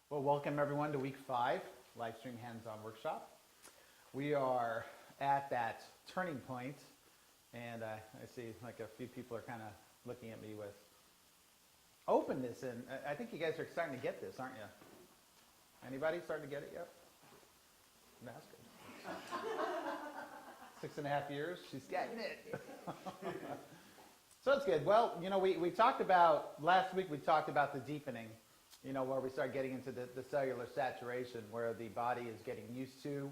Well, welcome everyone to week 5, Lifestream hands-on workshop. We are at that turning point, and I see like a few people are kind of looking at me with openness, and I think you guys are starting to get this, aren't you? Anybody starting to get it yet? That's good. 6.5 years, she's getting it. So it's good. Well, we talked about, last week we talked about the deepening, where we start getting into the cellular saturation, where the body is getting used to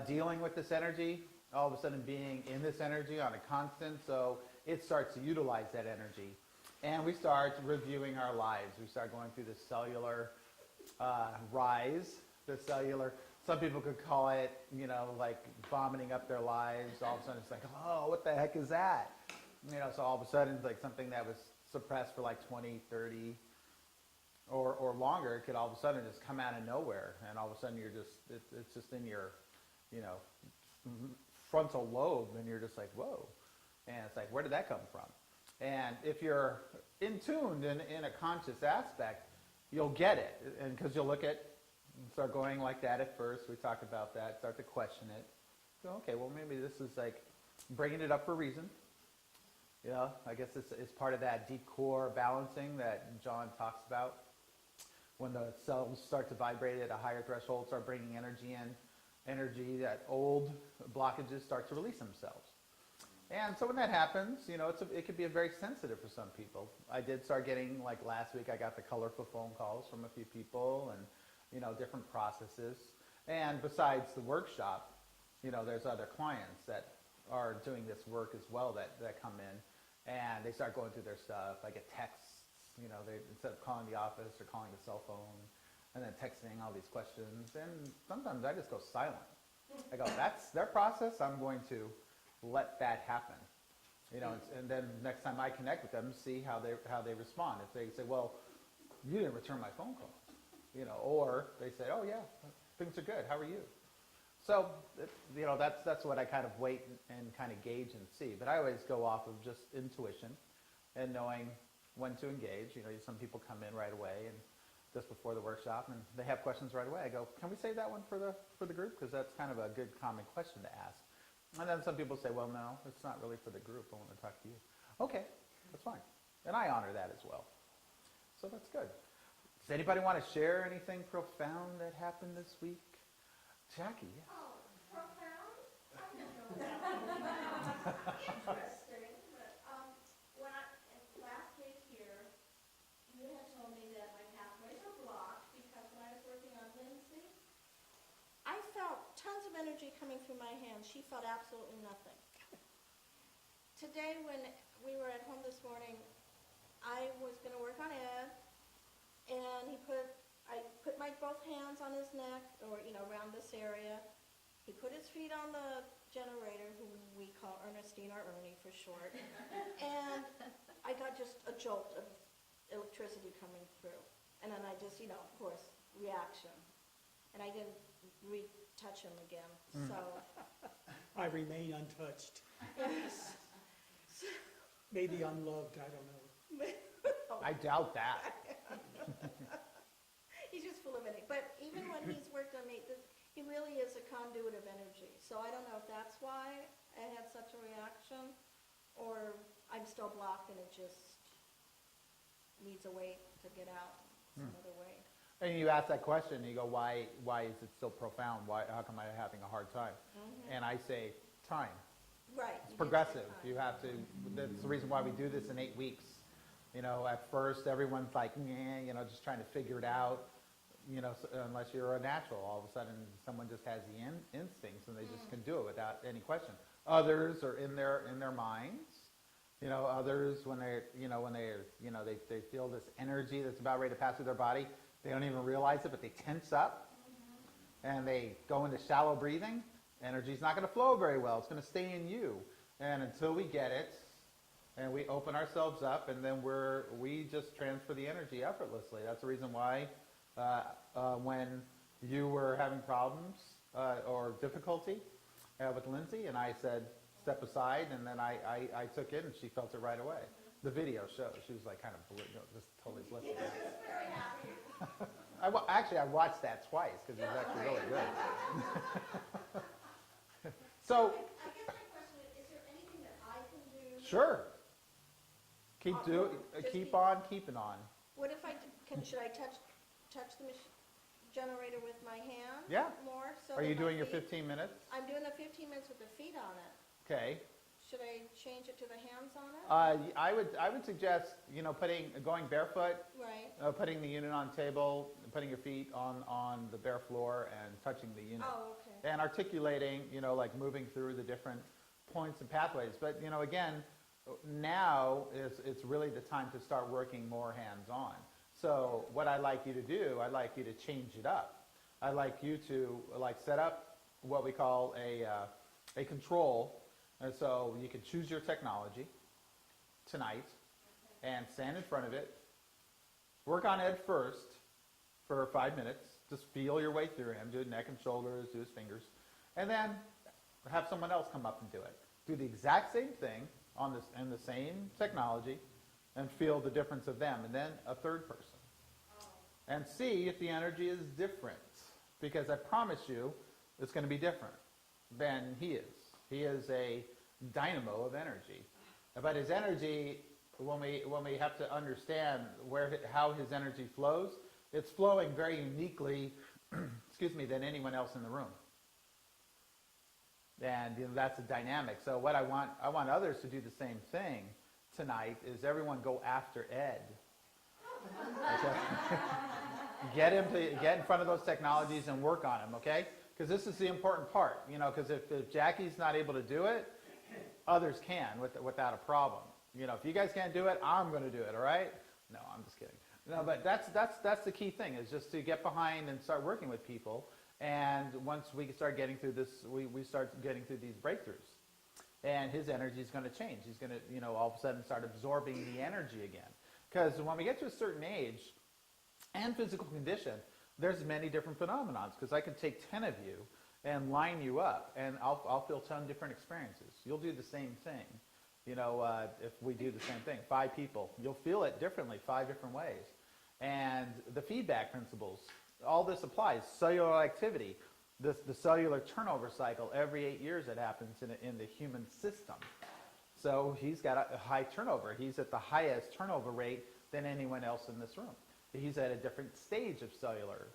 dealing with this energy, all of a sudden being in this energy on a constant, so it starts to utilize that energy. And we start reviewing our lives. We start going through the cellular rise, the cellular, some people could call it, like vomiting up their lives. All of a sudden it's like, oh, what the heck is that? So all of a sudden it's like something that was suppressed for like 20, 30, or longer, it could all of a sudden just come out of nowhere, and all of a sudden it's just in your, frontal lobe, and you're just like, whoa. And it's like, where did that come from? And if you're in tuned in a conscious aspect, you'll get it, and because you'll start going like that at first. We talked about that, start to question it. So, okay, well maybe this is like bringing it up for a reason. I guess it's part of that deep core balancing that John talks about. When the cells start to vibrate at a higher threshold, start bringing energy in, energy that old blockages start to release themselves. And so when that happens, it could be very sensitive for some people. I did start getting, like last week, I got the colorful phone calls from a few people and, different processes. And besides the workshop, there's other clients that are doing this work as well that come in, and they start going through their stuff. I get texts, they instead of calling the office or calling the cell phone and then texting all these questions, and sometimes I just go silent. I go, that's their process, I'm going to let that happen. And then next time I connect with them, see how they respond. If they say, well, you didn't return my phone calls, or they say, oh yeah, things are good, how are you? So, that's what I kind of wait and kind of gauge and see. But I always go off of just intuition and knowing when to engage. Some people come in right away and just before the workshop, and they have questions right away. I go, can we save that one for the group? Because that's kind of a good common question to ask. And then some people say, well, no, it's not really for the group. I want to talk to you. Okay, that's fine. And I honor that as well. So that's good. Does anybody want to share anything profound that happened this week? Jackie, yes. Oh, profound? I don't know. Interesting. But when last week here, you had told me that my pathways are blocked because when I was working on Lindsay, I felt tons of energy coming through my hands. She felt absolutely nothing. Today, when we were at home this morning, I was going to work on Ed, and I put my both hands on his neck, or, around this area. He put his feet on the generator, who we call Ernestine or Ernie for short. And I got just a jolt of electricity coming through. And then I just, of course, reaction. And I didn't retouch him again, so. I remain untouched. Yes. Maybe unloved, I don't know. I doubt that. He's just full of energy. But even when he's worked on me, he really is a conduit of energy. So I don't know if that's why I had such a reaction, or I'm still blocked and it just needs a way to get out some other way. And you ask that question, and you go, why is it so profound? How come I'm having a hard time? Mm-hmm. And I say, time. Right. It's progressive. You have to, that's the reason why we do this in 8 weeks. At first everyone's like, just trying to figure it out, unless you're a natural. All of a sudden someone just has the instincts and they just can do it without any question. Others are in their minds. Others when they feel this energy that's about ready to pass through their body, they don't even realize it, but they tense up and they go into shallow breathing. Energy's not going to flow very well. It's going to stay in you. And until we get it, and we open ourselves up, and then we just transfer the energy effortlessly. That's the reason why when you were having problems or difficulty with Lindsay, and I said, step aside, and then I took it, and she felt it right away. The video shows. She was like kind of just totally blissful. Very happy. Actually, I watched that twice because it was actually really good. So, I guess my question is there anything that I can do? sure. Keep Just keep keep- on keeping on. What if should I touch the generator with my hand? Yeah. More? So Are that you my doing your feet- 15 minutes? I'm doing the 15 minutes with the feet on it. Okay. Should I change it to the hands on it? I would suggest going barefoot, Right. putting the unit on table, putting your feet on the bare floor and touching the unit. Oh, okay. And articulating, like moving through the different points and pathways. But, again, now it's really the time to start working more hands-on. So what I'd like you to do, I'd like you to change it up. I'd like you to set up what we call a control. And so you can choose your technology tonight and stand in front of it. Work on Ed first for 5 minutes. Just feel your way through him. Do neck and shoulders, do his fingers. And then have someone else come up and do it. Do the exact same thing in the same technology and feel the difference of them. And then a third person. And see if the energy is different. Because I promise you, it's going to be different than he is. He is a dynamo of energy. But his energy, when we have to understand how his energy flows, it's flowing very uniquely, than anyone else in the room. And that's a dynamic. So what I want others to do the same thing tonight is everyone go after Ed. Okay? Get in front of those technologies and work on them, okay? Because this is the important part, because if Jackie's not able to do it, others can without a problem. If you guys can't do it, I'm going to do it, all right? No, I'm just kidding. No, but that's the key thing, is just to get behind and start working with people. And once we start getting through this, we start getting through these breakthroughs. And his energy is going to change. He's going to, all of a sudden start absorbing the energy again. Because when we get to a certain age and physical condition, there's many different phenomenons. Because I can take 10 of you and line you up, and I'll feel 10 different experiences. You'll do the same thing. If we do the same thing, 5 people, you'll feel it differently, 5 different ways. And the feedback principles, all this applies. Cellular activity, the cellular turnover cycle, every 8 years it happens in the human system. So he's got a high turnover. He's at the highest turnover rate than anyone else in this room. He's at a different stage of cellular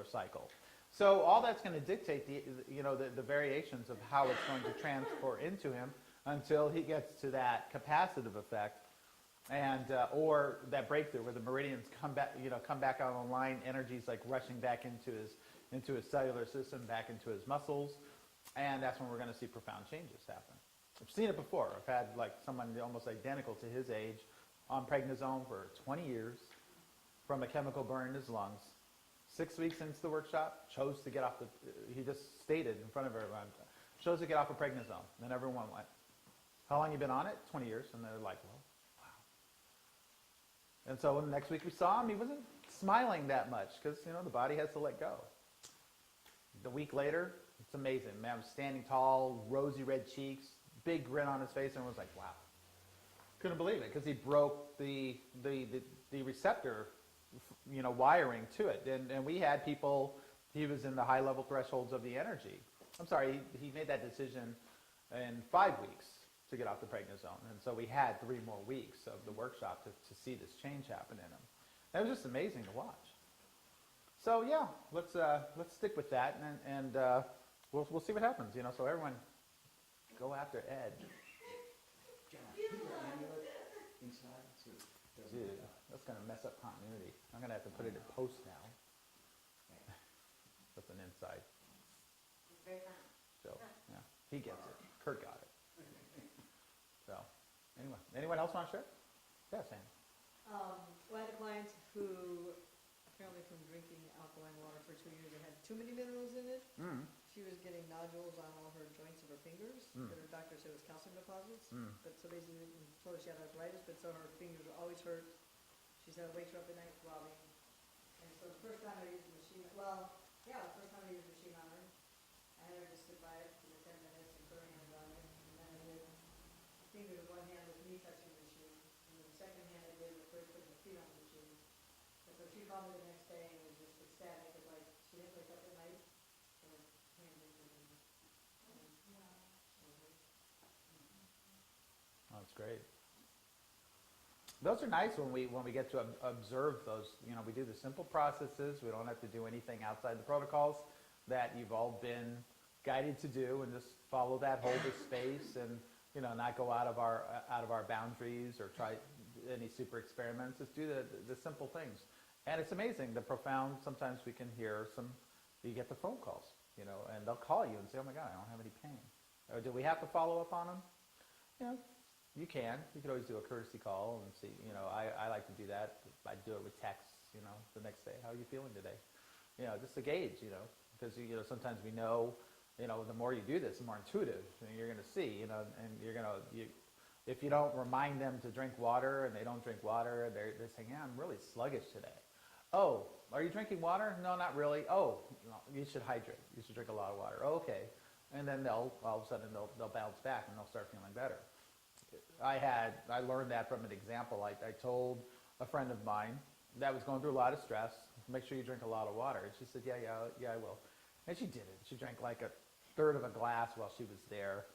cycle. So all that's going to dictate the variations of how it's going to transport into him until he gets to that capacitive effect, and or that breakthrough where the meridians come back out online. Energy's like rushing back into his cellular system, back into his muscles, and that's when we're going to see profound changes happen. I've seen it before. I've had someone almost identical to his age on prednisone for 20 years from a chemical burn in his lungs. 6 weeks into the workshop, chose to get off he just stated in front of everyone, chose to get off of prednisone. And then everyone went, how long you been on it? 20 years. And they're like, well, wow. And so when the next week we saw him, he wasn't smiling that much because, the body has to let go. The week later, it's amazing. Man, standing tall, rosy red cheeks, big grin on his face, and was like, wow. Couldn't believe it because he broke the receptor wiring to it. And we had people, he was in the high level thresholds of the energy. I'm sorry, he made that decision in 5 weeks to get off the prednisone. And so we had 3 more weeks of the workshop to see this change happen in him. And it was just amazing to watch. So yeah, let's stick with that and we'll see what happens, So everyone go after Ed. Dude, that's going to mess up continuity. I'm going to have to put it in post now. That's an inside. Very fun. So, yeah, he gets it. Kurt got it. So, anyway, anyone else want to share? Yeah, Sam. Well, I had a client who, apparently from drinking alkaline water for 2 years, it had too many minerals in it. Mm. She was getting nodules on all her joints of her fingers. Mm. That her doctor said was calcium deposits. Mm. But so basically, told her she had arthritis, but so her fingers were always hurt. She said it wakes her up at night throbbing. And so the first time I used the machine, the first time I used the machine on her, I had her just sit by it for 10 minutes and put her hands on it. And then I did the finger in one hand with me touching the machine. secondhand I did was first putting the feet on the machine. And so she called me the next day and was just ecstatic, because like, she didn't wake up at night, and her hand didn't hurt anymore. That's great. Those are nice when we get to observe those. We do the simple processes. We don't have to do anything outside the protocols that you've all been guided to do, and just follow that, hold the space, and not go out of our boundaries or try any super experiments. Just do the simple things. And it's amazing the profound. Sometimes we can hear you get the phone calls, and they'll call you and say, "Oh my God, I don't have any pain." Or do we have to follow up on them? You can. You could always do a courtesy call and see. I like to do that. I do it with texts. The next day, how are you feeling today? Just to gauge. Because sometimes we know. The more you do this, the more intuitive you're going to see. And you're going to. If you don't remind them to drink water and they don't drink water, they're saying, "Yeah, I'm really sluggish today." Oh, are you drinking water? No, not really. Oh, no, you should hydrate. You should drink a lot of water. Oh, okay. And then all of a sudden they'll bounce back and they'll start feeling better. I learned that from an example. I told a friend of mine that was going through a lot of stress, make sure you drink a lot of water. And she said, yeah, I will. And she did it. She drank like a third of a glass while she was there.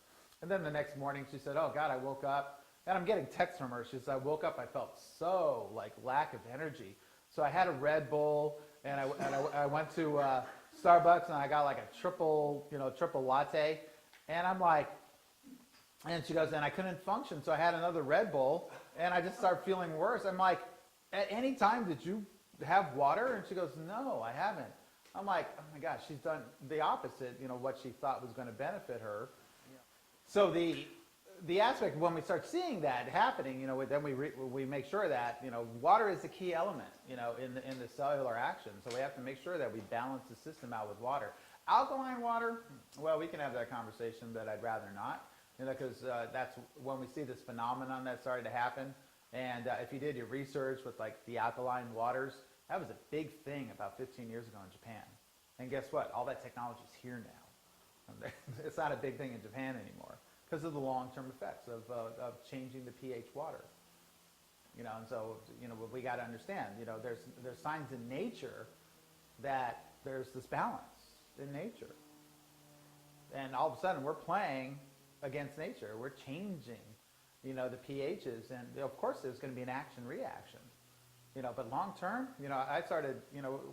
And then the next morning she said, "Oh God, I woke up," and I'm getting texts from her. She says, "I woke up, I felt so lack of energy. So I had a Red Bull, and I went to Starbucks, and I got like a triple latte." And I'm like, and she goes, "And I couldn't function, so I had another Red Bull, and I just started feeling worse." I'm like, "At any time did you have water?" And she goes, "No, I haven't." I'm like, "Oh my gosh, she's done the opposite, what she thought was going to benefit her." Yeah. So the aspect, when we start seeing that happening, then we make sure that, water is the key element, in the cellular action. So we have to make sure that we balance the system out with water. Alkaline water, well, we can have that conversation, but I'd rather not. Because that's when we see this phenomenon that started to happen. And if you did your research with the alkaline waters, that was a big thing about 15 years ago in Japan. And guess what? All that technology is here now. It's not a big thing in Japan anymore because of the long-term effects of changing the pH water. And so we got to understand. There's signs in nature that there's this balance in nature, and all of a sudden we're playing against nature. We're changing, the pHs, and of course there's going to be an action-reaction, but long term, I started,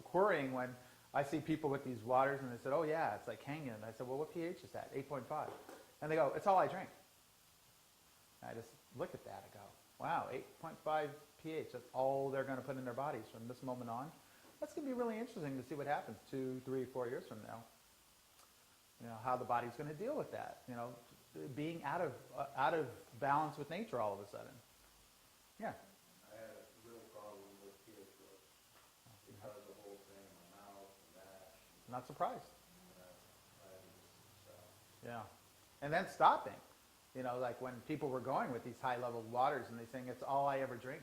querying when I see people with these waters and they said, "Oh yeah, it's like Kangen." And I said, "Well, what pH is that?" 8.5. And they go, "It's all I drink." And I just look at that and go, wow, 8.5 pH, that's all they're going to put in their bodies from this moment on. That's going to be really interesting to see what happens 2, 3, 4 years from now. How the body's going to deal with that, being out of balance with nature all of a sudden. Yeah. I had a real problem with pH growth because of the whole thing in my mouth and that. Not surprised. And I had to just stop. Yeah. And then stopping. When people were going with these high-level waters and they're saying, "It's all I ever drink."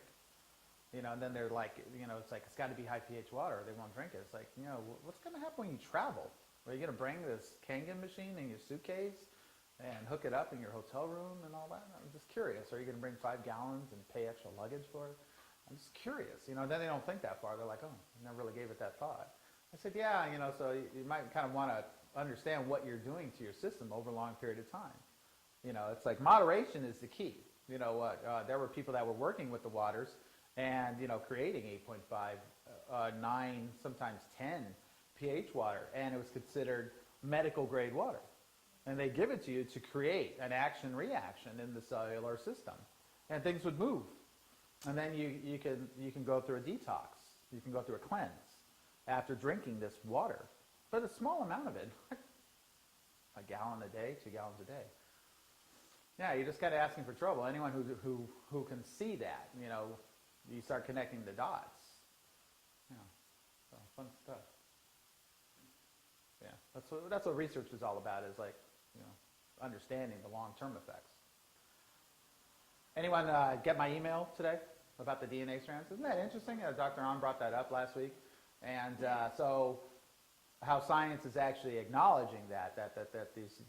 And then they're like, it's got to be high pH water or they won't drink it. It's like, what's going to happen when you travel? Are you going to bring this Kangen machine in your suitcase and hook it up in your hotel room and all that? I'm just curious. Are you going to bring 5 gallons and pay extra luggage for it? I'm just curious. Then they don't think that far. They're like, "Oh, I never really gave it that thought." I said, yeah, so you might kind of want to understand what you're doing to your system over a long period of time. It's like moderation is the key. There were people that were working with the waters and, creating 8.5, 9, sometimes 10 pH water, and it was considered medical grade water. And they give it to you to create an action-reaction in the cellular system, and things would move. And then you can go through a detox. You can go through a cleanse after drinking this water, but a small amount of it, a gallon a day, 2 gallons a day. Yeah, you're just kind of asking for trouble. Anyone who can see that, you start connecting the dots. So fun stuff. Yeah, that's what research is all about. Is understanding the long-term effects. Anyone get my email today about the DNA strands? Isn't that interesting? Dr. Ahn brought that up last week, and so how science is actually acknowledging that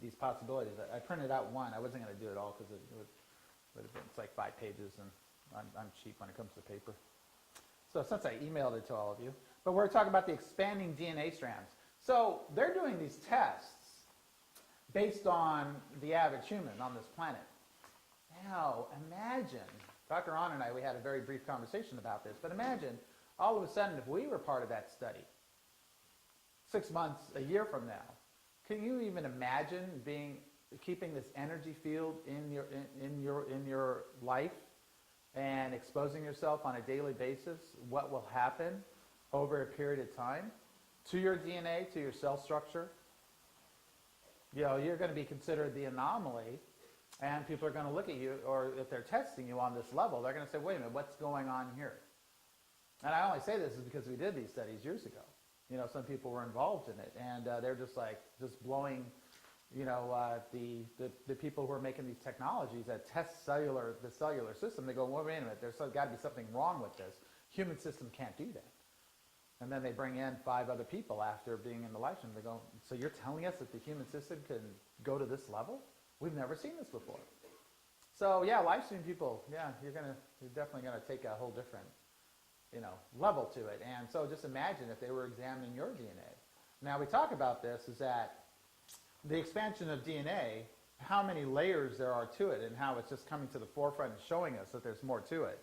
these possibilities. I printed out one. I wasn't going to do it all because it's like 5 pages, and I'm cheap when it comes to paper. So since I emailed it to all of you, but we're talking about the expanding DNA strands. So they're doing these tests based on the average human on this planet. Now, imagine, Dr. Ahn and I, we had a very brief conversation about this, but imagine all of a sudden if we were part of that study, 6 months, a year from now, can you even imagine keeping this energy field in your life and exposing yourself on a daily basis? What will happen over a period of time to your DNA, to your cell structure? You know, you're going to be considered the anomaly, and people are going to look at you, or if they're testing you on this level, they're going to say, wait a minute, what's going on here? And I only say this is because we did these studies years ago. You know, some people were involved in it, and they're just blowing, you know, the people who are making these technologies that test the cellular system. They go, well, wait a minute, there's got to be something wrong with this. Human system can't do that. And then they bring in 5 other people after being in the Lifestream. They go, so you're telling us that the human system can go to this level? We've never seen this before. So yeah, Lifestream people, yeah, you're definitely gonna take a whole different, you know, level to it. And so just imagine if they were examining your DNA. Now we talk about this is that the expansion of DNA, how many layers there are to it, and how it's just coming to the forefront and showing us that there's more to it.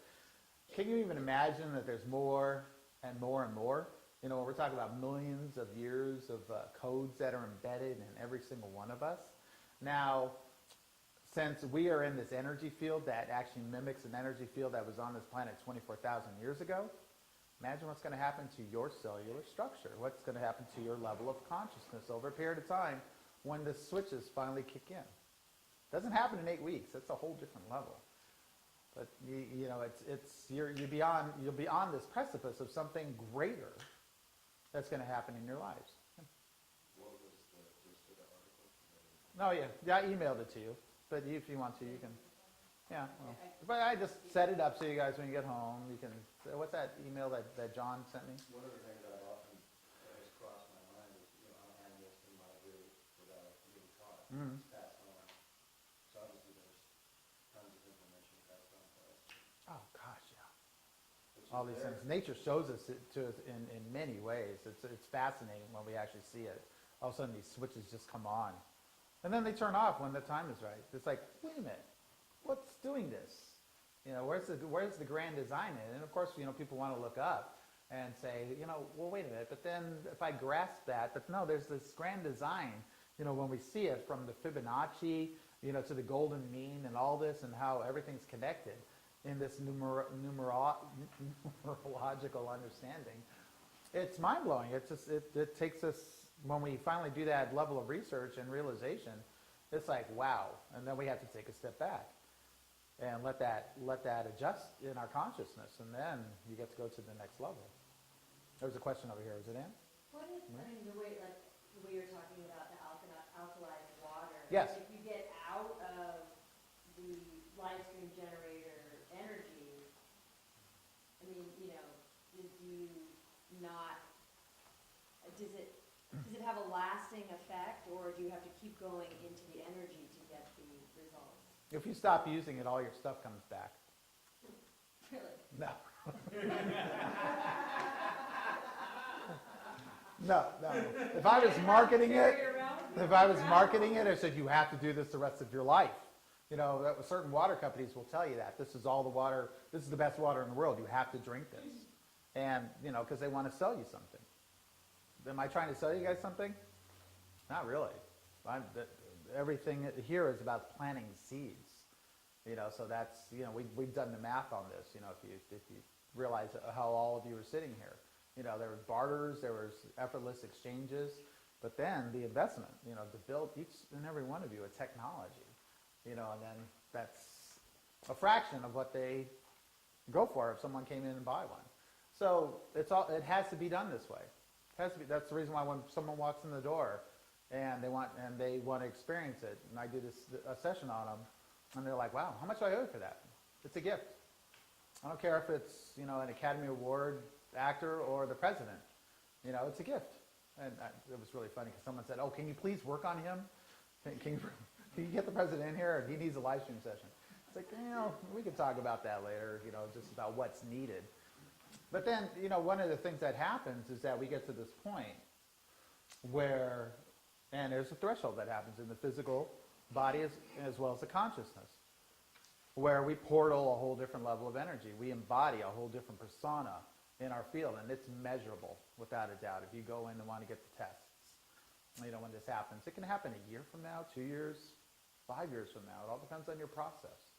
Can you even imagine that there's more and more and more? You know, we're talking about millions of years of codes that are embedded in every single one of us. Now, since we are in this energy field that actually mimics an energy field that was on this planet 24,000 years ago, imagine what's going to happen to your cellular structure, what's going to happen to your level of consciousness over a period of time when the switches finally kick in. It doesn't happen in 8 weeks. That's a whole different level. But you know, you'll be on this precipice of something greater that's going to happen in your lives. What was the gist of the article? Oh yeah, I emailed it to you. But if you want to, you can. Yeah. Well, but I just set it up so you guys, when you get home, you can. What's that email that John sent me? One of the things that has crossed my mind is, you know, I'm handing this to my group without being taught. Mhm. It's passed on. So obviously there's tons of information passed on to us. Oh gosh, yeah. Which is All these there. things. Nature shows us it to us in many ways. It's fascinating when we actually see it. All of a sudden, these switches just come on. And then they turn off when the time is right. It's like, wait a minute, what's doing this? You know, where's the grand design in it? And of course, you know, people want to look up and say, you know, well, wait a minute. But then if I grasp that, but no, there's this grand design. You know, when we see it from the Fibonacci, you know, to the golden mean and all this, and how everything's connected in this numerological understanding, it's mind blowing. It takes us. When we finally do that level of research and realization, it's like, wow. And then we have to take a step back and let that adjust in our consciousness, and then you get to go to the next level. There was a question over here. Is it Ann? What if, I mean, the way you're talking about the alkalized water. Yes. If you get out of the Lifestream generator energy, I mean, you know, does it have a lasting effect, or do you have to keep going into the energy to get the results? If you stop using it, all your stuff comes back. Really? No. No. If I was marketing it, I said you have to do this the rest of your life. You know, certain water companies will tell you that. This is all the water, this is the best water in the world. You have to drink this. And, you know, because they want to sell you something. Am I trying to sell you guys something? Not really. Everything here is about planting seeds. You know, so that's, you know, we've done the math on this. You know, if you realize how all of you are sitting here. You know, there was barters, there was effortless exchanges, but then the investment, you know, to build each and every one of you a technology. You know, and then that's a fraction of what they go for if someone came in and buy one. So it has to be done this way. It has to be. That's the reason why when someone walks in the door and they want to experience it, and I do a session on them, and they're like, "Wow, how much do I owe for that?" It's a gift. I don't care if it's, you know, an Academy Award actor or the president. You know, it's a gift. And it was really funny because someone said, "Oh, can you please work on him? Can you get the president in here? He needs a live stream session." It's like, we can talk about that later, just about what's needed. But then, one of the things that happens is that we get to this point where, and there's a threshold that happens in the physical body as well as the consciousness, where we portal a whole different level of energy. We embody a whole different persona in our field, and it's measurable, without a doubt. If you go in and want to get the tests, when this happens. It can happen a year from now, 2 years, 5 years from now. It all depends on your process.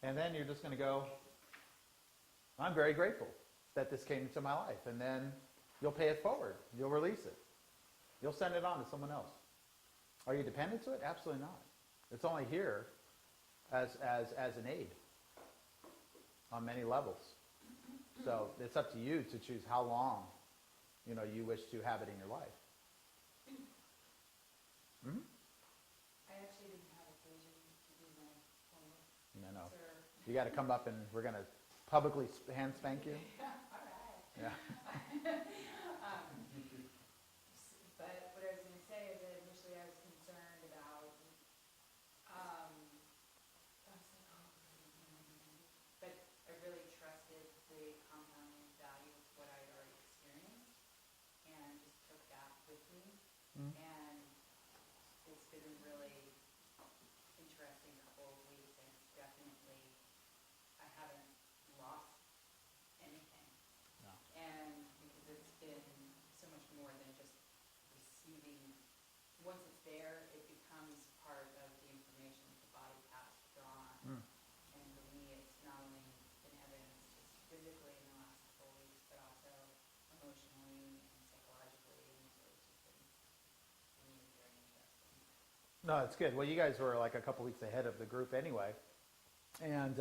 And then you're just going to go, I'm very grateful that this came into my life. And then you'll pay it forward. You'll release it. You'll send it on to someone else. Are you dependent to it? Absolutely not. It's only here as an aid on many levels. So it's up to you to choose how long, you wish to have it in your life. Mm-hmm. I actually didn't have occasion to do my homework. No. Sir. You got to come up and we're going to publicly hand spank you. All right. Yeah. But what I was going to say is that initially I was concerned about, but I really trusted the compounding value of what I had already experienced and just took that with me. Mm. And it's been a really interesting couple of weeks, and it's definitely, I haven't lost anything. No. And because it's been so much more than just receiving, once it's there, it becomes part of the information that the body has to draw on. Mm. And for me, it's not only been evidenced just physically in the last couple of weeks, but also emotionally and psychologically, and so it's just been really very interesting. No, it's good. Well, you guys were like a couple weeks ahead of the group anyway. And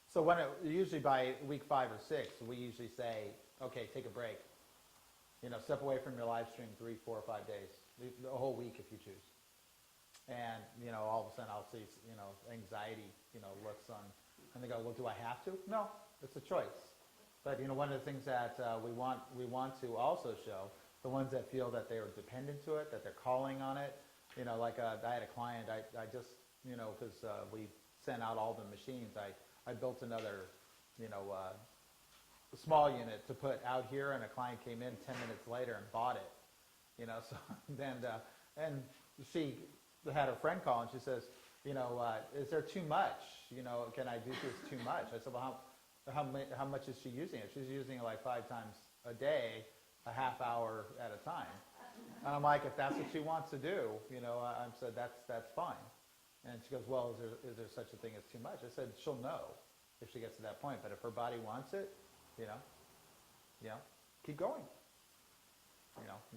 so usually by week 5 or 6, we usually say, okay, take a break. Step away from your live stream 3, 4, or 5 days, a whole week if you choose. And, all of a sudden I'll see, anxiety, looks on, and they go, well, do I have to? No, it's a choice. But, one of the things that we want to also show, the ones that feel that they are dependent to it, that they're calling on it, like I had a client, I just, because we sent out all the machines, I built another, small unit to put out here, and a client came in 10 minutes later and bought it, so then, and she had her friend call, and she says, is there too much? Can I do this too much? I said, well, how much is she using it? She's using it like 5 times a day, a half hour at a time. And I'm like, if that's what she wants to do, I said, that's fine. And she goes, well, is there such a thing as too much? I said, she'll know if she gets to that point. But if her body wants it, keep going.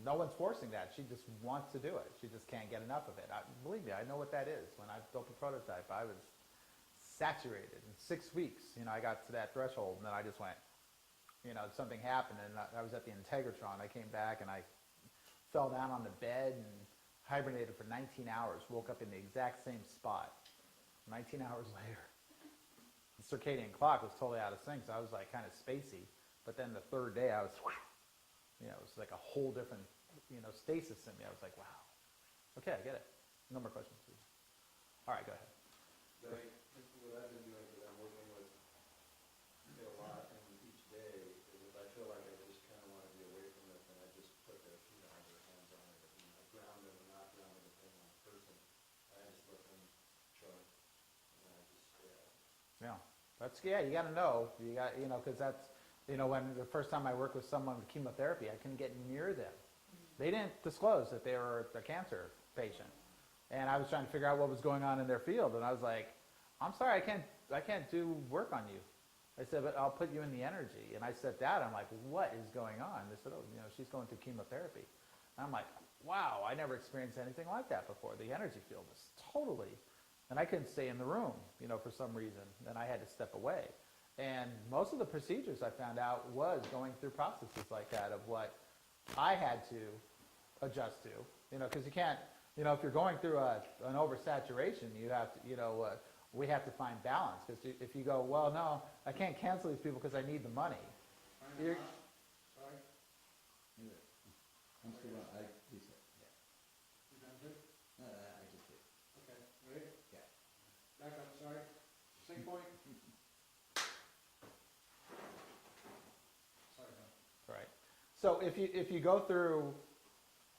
No one's forcing that. She just wants to do it. She just can't get enough of it. Believe me, I know what that is. When I built the prototype, I was saturated. In 6 weeks, I got to that threshold, and then I just went, something happened, and I was at the Integratron. I came back, and I fell down on the bed and hibernated for 19 hours, woke up in the exact same spot 19 hours later. The circadian clock was totally out of sync, so I was like kind of spacey. But then the third day, I was, it was like a whole different, stasis in me. I was like, wow. Okay, I get it. No more questions, please. All right, go ahead. What I've been doing, because I'm working with a lot, and each day, is if I feel like I just kind of want to be away from it, then I just put their feet on their hands on it. I ground them or not ground them depending on the person. I just let them chug, and then I just stay out. Yeah, you got to know. You got, because that's, when the first time I worked with someone with chemotherapy, I couldn't get near them. They didn't disclose that they were a cancer patient, and I was trying to figure out what was going on in their field, and I was like, I'm sorry, I can't do work on you. I said, but I'll put you in the energy. And I stepped out. I'm like, what is going on? They said, oh, she's going through chemotherapy. And I'm like, wow, I never experienced anything like that before. The energy field was totally, and I couldn't stay in the room, for some reason. Then I had to step away. And most of the procedures I found out was going through processes like that of what I had to adjust to, because you can't, if you're going through an oversaturation, you have to, we have to find balance, because if you go, well, no, I can't cancel these people because I need the money. Sorry? I'm still on, I reset, yeah. You done good? I just did. Okay, ready? Yeah. Back up, sorry. Sync point? So if you go through,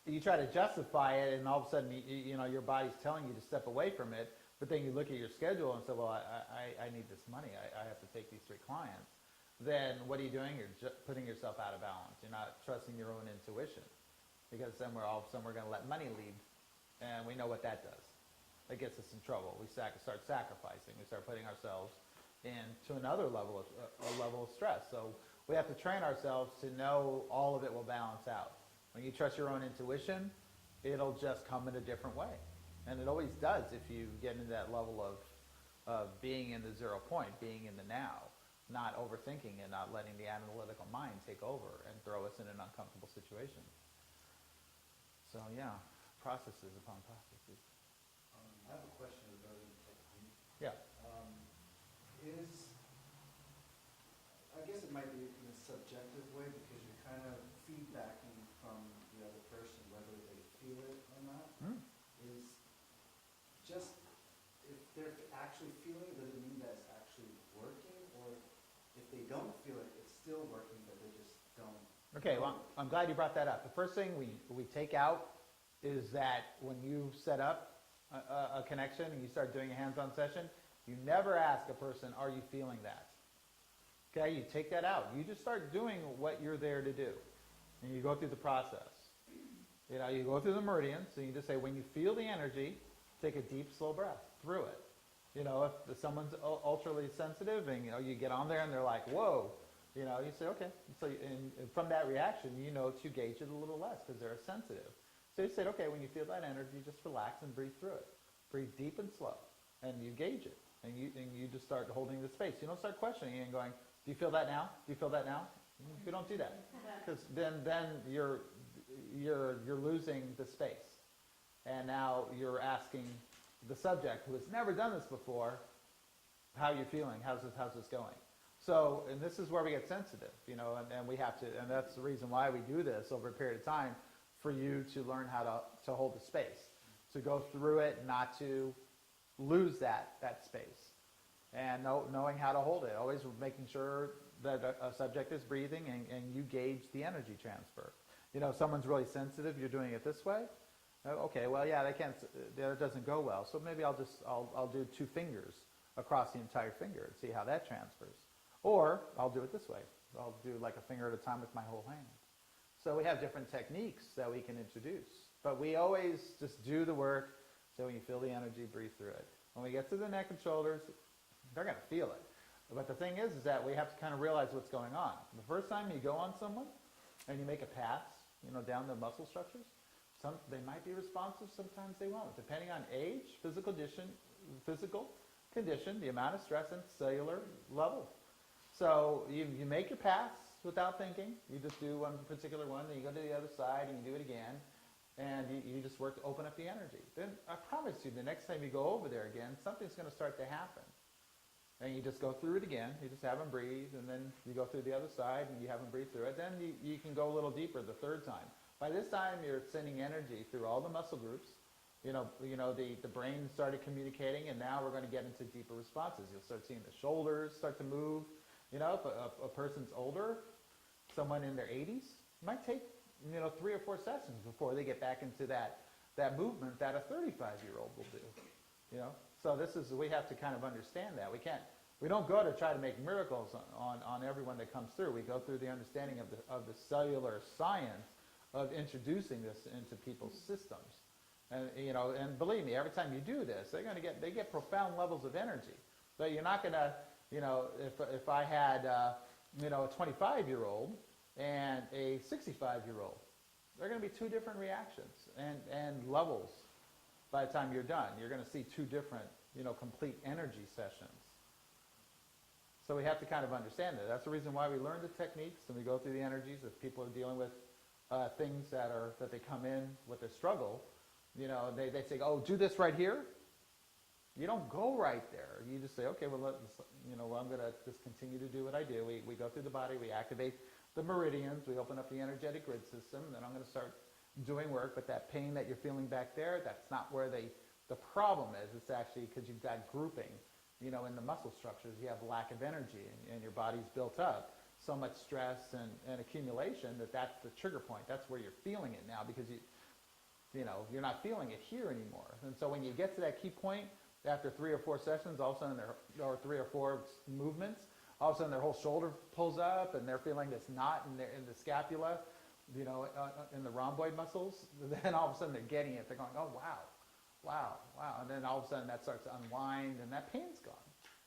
you try to justify it, and all of a sudden, your body's telling you to step away from it, but then you look at your schedule and say, well, I need this money. I have to take these 3 clients. Then what are you doing? You're putting yourself out of balance. You're not trusting your own intuition, because then all of a sudden we're going to let money lead, and we know what that does. It gets us in trouble. We start sacrificing. We start putting ourselves into another level of stress. So we have to train ourselves to know all of it will balance out. When you trust your own intuition, it'll just come in a different way. And it always does if you get into that level of being in the 0 point, being in the now, not overthinking and not letting the analytical mind take over and throw us in an uncomfortable situation. So yeah, processes upon processes. I have a question regarding technique. Yeah. I guess it might be in a subjective way because you're kind of feedbacking from the other person whether they feel it or not. Is just, if they're actually feeling it, does it mean that it's actually working? Or if they don't feel it, it's still working, but they just don't? Okay, well, I'm glad you brought that up. The first thing we take out is that when you set up a connection and you start doing a hands-on session, you never ask a person, are you feeling that? Okay, you take that out. You just start doing what you're there to do. And you go through the process. You go through the meridians, and you just say, when you feel the energy, take a deep, slow breath through it. If someone's ultraly sensitive and, you get on there and they're like, whoa, you say, okay. So and from that reaction, to gauge it a little less because they're sensitive. So you said, okay, when you feel that energy, just relax and breathe through it. Breathe deep and slow. And you gauge it. And you just start holding the space. You don't start questioning and going, do you feel that now? Do you feel that now? You don't do that. Because then you're losing the space. And now you're asking the subject, who has never done this before, how you're feeling, how's this going? So, and this is where we get sensitive, and we have to, and that's the reason why we do this over a period of time, for you to learn how to hold the space, to go through it, not to lose that space, and knowing how to hold it, always making sure that a subject is breathing and you gauge the energy transfer. Someone's really sensitive, you're doing it this way. Okay, well, yeah, that doesn't go well. So maybe I'll do 2 fingers across the entire finger and see how that transfers. Or I'll do it this way. I'll do like a finger at a time with my whole hand. So we have different techniques that we can introduce. But we always just do the work. So when you feel the energy, breathe through it. When we get to the neck and shoulders, they're going to feel it. But the thing is that we have to kind of realize what's going on. The first time you go on someone and you make a pass, down the muscle structures, they might be responsive, sometimes they won't, depending on age, physical condition, the amount of stress, and cellular level. So you make your pass without thinking. You just do one particular one, then you go to the other side and you do it again, and you just work to open up the energy. Then I promise you, the next time you go over there again, something's going to start to happen. And you just go through it again. You just have them breathe, and then you go through the other side, and you have them breathe through it. Then you can go a little deeper the third time. By this time, you're sending energy through all the muscle groups. The brain started communicating, and now we're going to get into deeper responses. You'll start seeing the shoulders start to move. If a person's older, someone in their 80s, it might take 3 or 4 sessions before they get back into that movement that a 35-year-old will do. So we have to kind of understand that. We don't go to try to make miracles on everyone that comes through. We go through the understanding of the cellular science of introducing this into people's systems. And believe me, every time you do this, they get profound levels of energy. But you're not going to, if I had a 25-year-old and a 65-year-old, they're going to be 2 different reactions and levels. By the time you're done, you're going to see 2 different, complete energy sessions. So we have to kind of understand that. That's the reason why we learn the techniques and we go through the energies. If people are dealing with things that they come in with a struggle, they say, oh, do this right here. You don't go right there. You just say, okay, well, I'm going to just continue to do what I do. We go through the body, we activate the meridians, we open up the energetic grid system, and then I'm going to start doing work. But that pain that you're feeling back there, that's not where the problem is. It's actually because you've got grouping, in the muscle structures. You have lack of energy, and your body's built up. so much stress and accumulation that's the trigger point. That's where you're feeling it now because you're not feeling it here anymore. And so when you get to that key point after 3 or 4 sessions, all of a sudden or 3 or 4 movements, all of a sudden their whole shoulder pulls up and they're feeling this knot in the scapula, in the rhomboid muscles. Then all of a sudden they're getting it. They're going, oh, wow, wow, wow. And then all of a sudden that starts to unwind and that pain's gone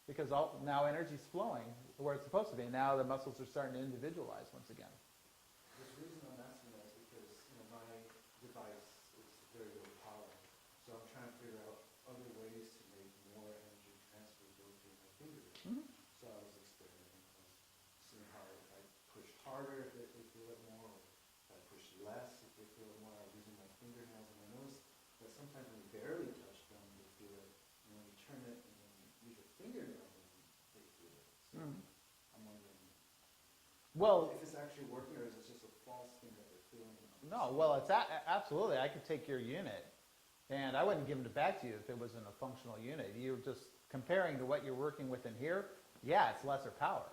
because now energy's flowing where it's supposed to be. Now the muscles are starting to individualize once again. The reason I'm asking that is because, my device is very low power. So I'm trying to figure out other ways to make more energy transfer go through my fingers. Mhm. So I was experimenting, seeing how if I push harder, if they feel it more, or if I push less, if they feel it more. I was using my fingernails, and I noticed that sometimes when you barely touch them, they feel it. And when you turn it and then you use your fingernails, they feel it. So Mhm. I'm wondering Well, if it's actually working, or is it just a false thing that they're feeling? no, well, it's absolutely. I could take your unit, and I wouldn't give it back to you if it wasn't a functional unit. You're just comparing to what you're working with in here. Yeah, it's lesser power,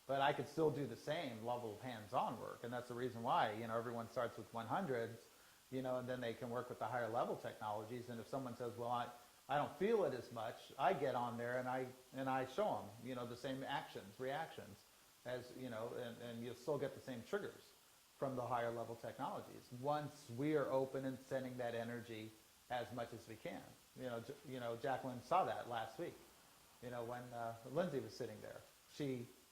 but I could still do the same level of hands-on work, and that's the reason why everyone starts with 100s, and then they can work with the higher level technologies. And if someone says, well, I don't feel it as much, I get on there and I show them the same reactions as and you'll still get the same triggers from the higher level technologies once we are open and sending that energy as much as we can. Jacqueline saw that last week. When Lindsay was sitting there,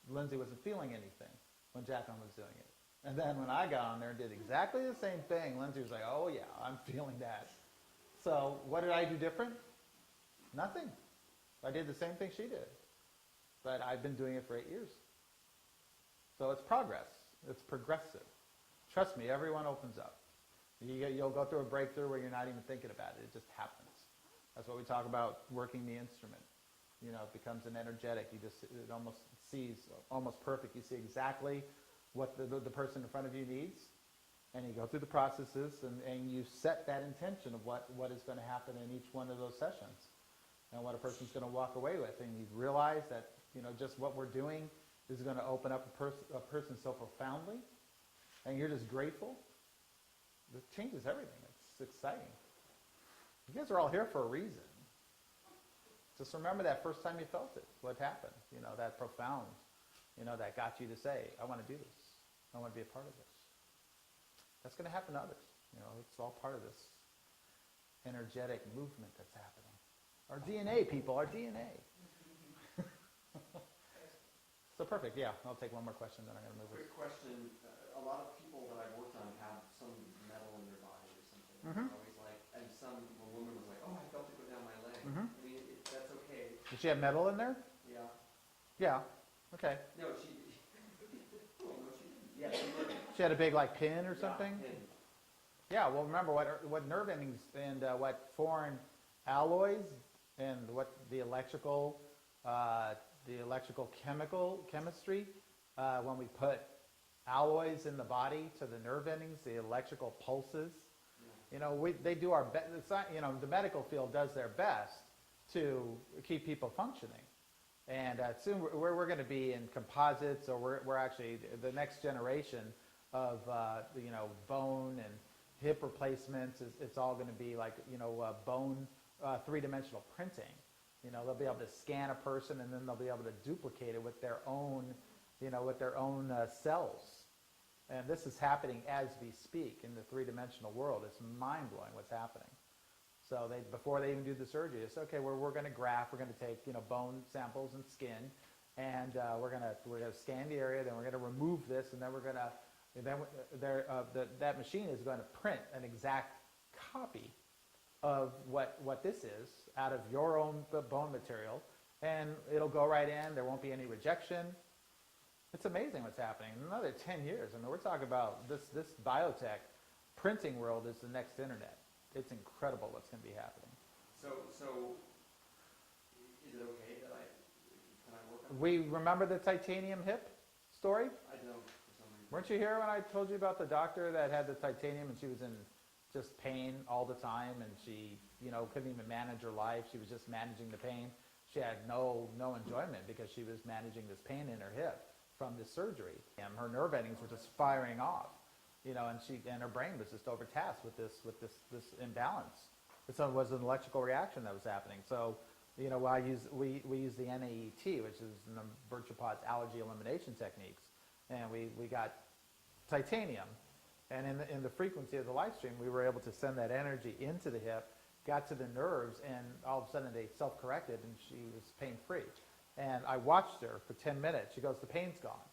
Lindsay wasn't feeling anything when Jacqueline was doing it. And then when I got on there and did exactly the same thing, Lindsay was like, oh yeah, I'm feeling that. So what did I do different? Nothing. I did the same thing she did. But I've been doing it for 8 years. So it's progress. It's progressive. Trust me, everyone opens up. You'll go through a breakthrough where you're not even thinking about it. It just happens. That's what we talk about working the instrument. It becomes an energetic. It almost sees almost perfect. You see exactly what the person in front of you needs, and you go through the processes, and you set that intention of what is going to happen in each one of those sessions, and what a person's going to walk away with. And you realize that just what we're doing is going to open up a person so profoundly, and you're just grateful. It changes everything. It's exciting. You guys are all here for a reason. Just remember that first time you felt it. What happened? That profound, that got you to say, I want to do this. I want to be a part of this. That's going to happen to others. It's all part of this energetic movement that's happening. Our DNA, people, our DNA. So perfect, yeah. I'll take one more question, then I'm going to move this. Quick question. A lot of people that I've worked on have some metal in their body or something. Mhm. It's always like, and a woman was like, oh, I felt it go down my leg. Mhm. I mean, that's okay. Did she have metal in there? Yeah. Yeah. Okay. No, she, oh, no, she didn't. Yeah, she did. She had a big pin or something? Yeah, pin. Yeah, well, remember what nerve endings and what foreign alloys and what the electrical chemistry, when we put alloys in the body to the nerve endings, the electrical pulses, they do our best. The medical field does their best to keep people functioning. And soon we're going to be in composites, or we're actually the next generation of bone and hip replacements. It's all going to be like bone 3-dimensional printing. They'll be able to scan a person, and then they'll be able to duplicate it with their own cells. And this is happening as we speak in the 3-dimensional world. It's mind-blowing what's happening. So before they even do the surgery, it's okay. We're going to graft. We're going to take bone samples and skin, and we're going to scan the area. Then we're going to remove this, and then we're going to that machine is going to print an exact copy of what this is out of your own bone material, and it'll go right in. There won't be any rejection. It's amazing what's happening. In another 10 years, we're talking about this biotech printing world is the next internet. It's incredible what's going to be happening. So is it okay that can I work on it? We remember the titanium hip story? I don't, for some reason. Weren't you here when I told you about the doctor that had the titanium and she was in just pain all the time, and she couldn't even manage her life. She was just managing the pain. She had no enjoyment because she was managing this pain in her hip. from the surgery. And her nerve endings were just firing off, and her brain was just overtasked with this imbalance. So it was an electrical reaction that was happening. So, we use the NAET, which is Birchopod's allergy elimination techniques, and we got titanium, and in the frequency of the Lifestream, we were able to send that energy into the hip, got to the nerves, and all of a sudden they self-corrected, and she was pain-free. And I watched her for 10 minutes. She goes, the pain's gone.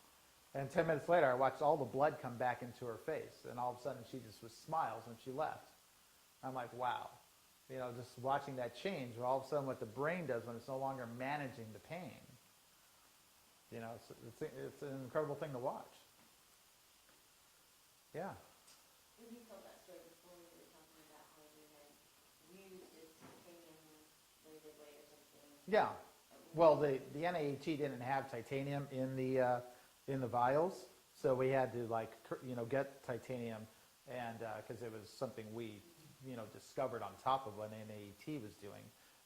And 10 minutes later, I watched all the blood come back into her face, and all of a sudden she just was smiles when she left. I'm like, wow. Just watching that change, all of a sudden what the brain does when it's no longer managing the pain. It's an incredible thing to watch. Yeah. When you told that story before, we were talking about how we had used this titanium-related way or something. Yeah. Well, the NAET didn't have titanium in the vials, so we had to get titanium, and because it was something we discovered on top of what NAET was doing,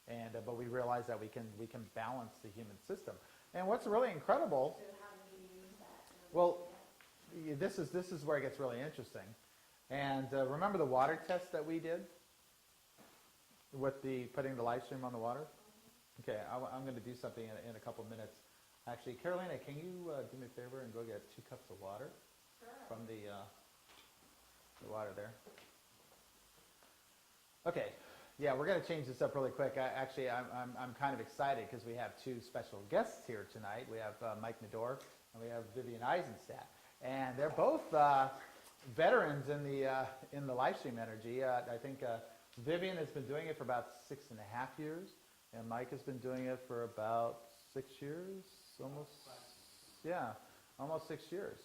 and but we realized that we can balance the human system. And what's really incredible. So how do you use that? Well, this is where it gets really interesting. And remember the water test that we did with putting the Lifestream on the water? Okay, I'm going to do something in a couple of minutes. Actually, Carolina, can you do me a favor and go get 2 cups of water from the water there? Okay, yeah, we're going to change this up really quick. I'm kind of excited because we have 2 special guests here tonight. We have Mike Nador and we have Vivian Eisenstadt, and they're both veterans in the Lifestream energy. I think Vivian has been doing it for about 6.5 years, and Mike has been doing it for about 6 years, almost 6 years.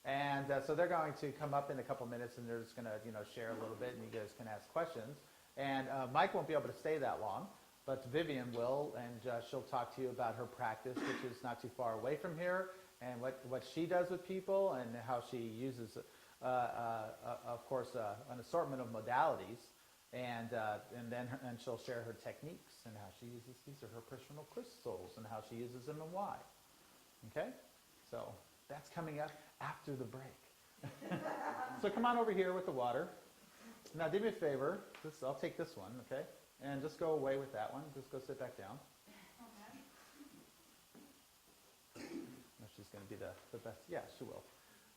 And so they're going to come up in a couple minutes, and they're just going to share a little bit, and you guys can ask questions. And Mike won't be able to stay that long, but Vivian will, and she'll talk to you about her practice, which is not too far away from here, and what she does with people, and how she uses, of course, an assortment of modalities, and she'll share her techniques and how she uses. These are her personal crystals and how she uses them and why. Okay, so that's coming up after the break. So come on over here with the water. Now do me a favor. I'll take this one, okay, and just go away with that one. Just go sit back down. She's going to be the best. Yeah, she will.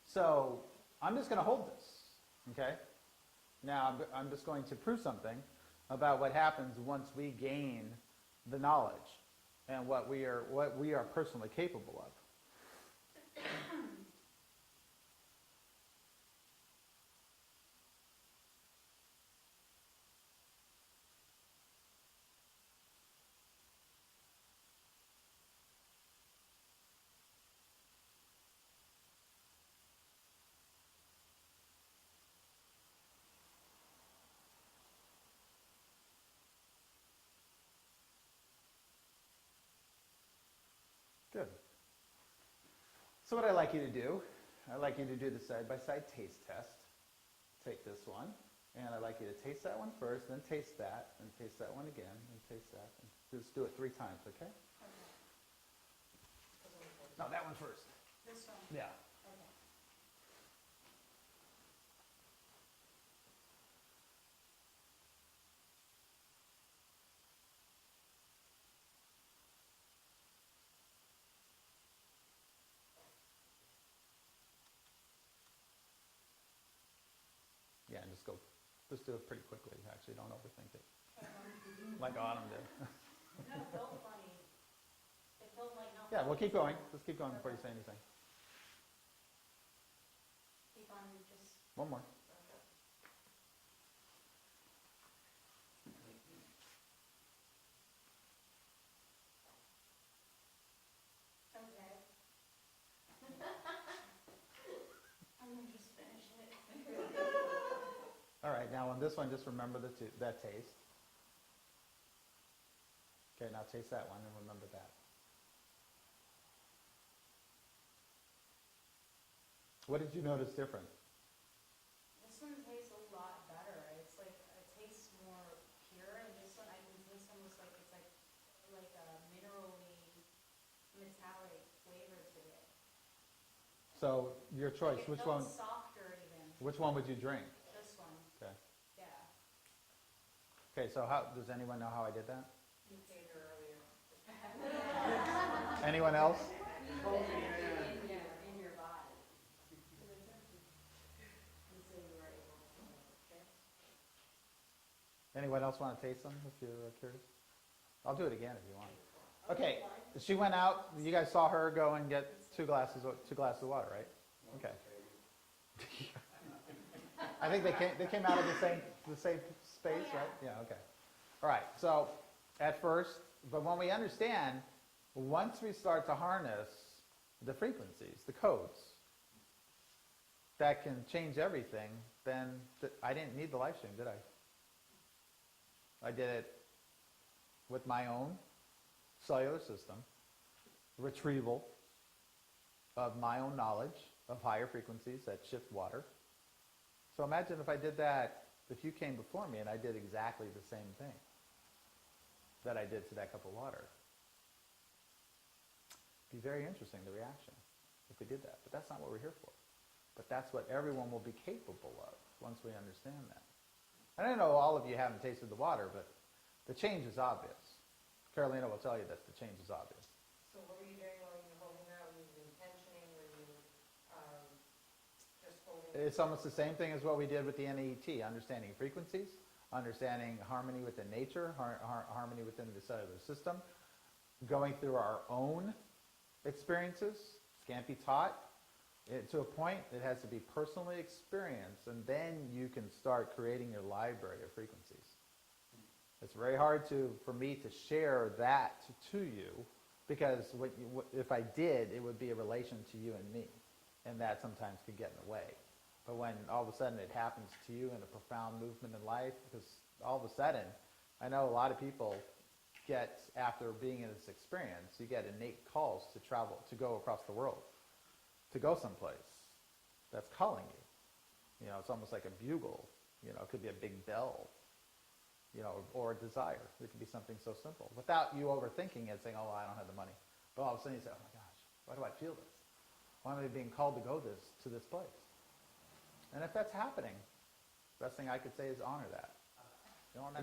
So I'm just going to hold this, okay? Now I'm just going to prove something about what happens once we gain the knowledge and what we are personally capable of. Good. So what I'd like you to do, I'd like you to do the side-by-side taste test. Take this one, and I'd like you to taste that one first, then taste that, and taste that one again, and taste that. And just do it 3 times, okay? No, that one first. This one? Yeah. Okay. Yeah, and just do it pretty quickly. Actually, don't overthink it. Like Autumn did. No, it felt funny. It felt like not. Yeah, well, keep going. Just keep going before you say anything. Keep on just. One more. Okay. I'm gonna just finish it. All right, now on this one, just remember that taste. Okay, now taste that one and remember that. What did you notice different? This one tastes a lot better. It's like, it tastes more pure, and this one, I can taste almost like it's like a minerally, metallic flavor to it. So your choice, Like, it which felt one, softer even, which one would you drink? this one, Okay. yeah. Okay, so does anyone know how I did that? You paid her earlier. Anyone else? In your body. And so you were able to, okay? Anyone else want to taste them if you're curious? I'll do it again if you want. Okay, she went out. You guys saw her go and get two glasses of water, right? Okay. I think they came out of the same space, right? Yeah. Okay. All right. So at first, but when we understand, once we start to harness the frequencies, the codes that can change everything, then I didn't need the live stream, did I? I did it with my own cellular system, retrieval of my own knowledge of higher frequencies that shift water. So imagine if I did that, if you came before me and I did exactly the same thing that I did to that cup of water. It'd be very interesting, the reaction, if we did that. But that's not what we're here for. But that's what everyone will be capable of once we understand that. And I know all of you haven't tasted the water, but the change is obvious. Carolina will tell you that the change is obvious. So what were you doing while you were holding that? Were you intentioning? Were you just holding? It's almost the same thing as what we did with the NET, understanding frequencies, understanding harmony within nature, harmony within the cellular system, going through our own experiences. Can't be taught. To a point, it has to be personally experienced, and then you can start creating your library of frequencies. It's very hard for me to share that to you, because if I did, it would be a relation to you and me, and that sometimes could get in the way. But when all of a sudden it happens to you in a profound movement in life, because all of a sudden, I know a lot of people get, after being in this experience, you get innate calls to travel, to go across the world, to go someplace that's calling you. You know, it's almost like a bugle. You know, it could be a big bell, you know, or a desire. It could be something so simple, without you overthinking it, saying, oh, I don't have the money. But all of a sudden you say, oh my gosh, why do I feel this? Why am I being called to go to this place? And if that's happening, the best thing I could say is honor that.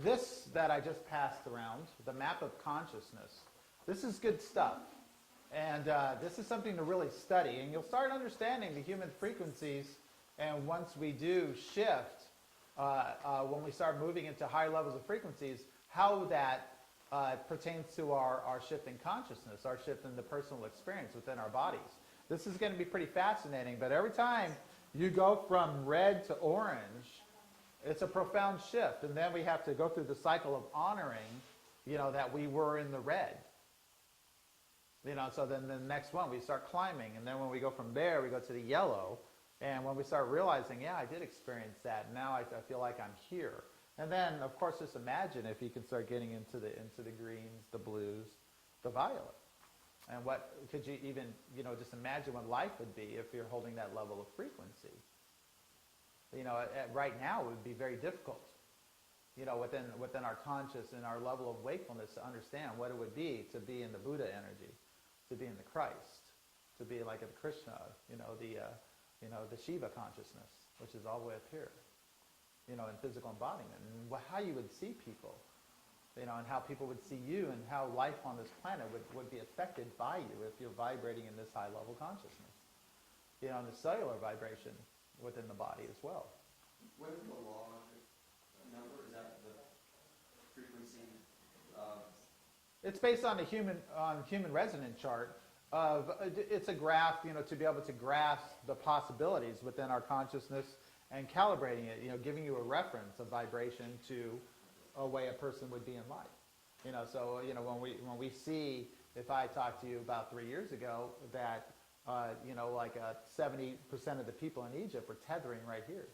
This that I just passed around, the map of consciousness, this is good stuff. And this is something to really study. And you'll start understanding the human frequencies. And once we do shift, when we start moving into higher levels of frequencies, how that pertains to our shift in consciousness, our shift in the personal experience within our bodies. This is going to be pretty fascinating. But every time you go from red to orange, it's a profound shift. And then we have to go through the cycle of honoring, you know, that we were in the red. You know, so then the next one, we start climbing. And then when we go from there, we go to the yellow. And when we start realizing, yeah, I did experience that. Now I feel like I'm here. And then, of course, just imagine if you can start getting into the greens, the blues, the violet. And what could you even, you know, just imagine what life would be if you're holding that level of frequency. You know, right now it would be very difficult, you know, within our conscious and our level of wakefulness to understand what it would be to be in the Buddha energy, to be in the Christ, to be like a Krishna, you know, the Shiva consciousness, which is all the way up here, you know, in physical embodiment, and how you would see people, you know, and how people would see you, and how life on this planet would be affected by you if you're vibrating in this high level consciousness, you know, and the cellular vibration within the body as well. What is the law number? Is that the frequency? It's based on a human resonance chart. It's a graph, you know, to be able to grasp the possibilities within our consciousness and calibrating it, you know, giving you a reference of vibration to a way a person would be in life. You know, so, you know, when we see, if I talked to you about 3 years ago that, you know, like 70% of the people in Egypt were tethering right here.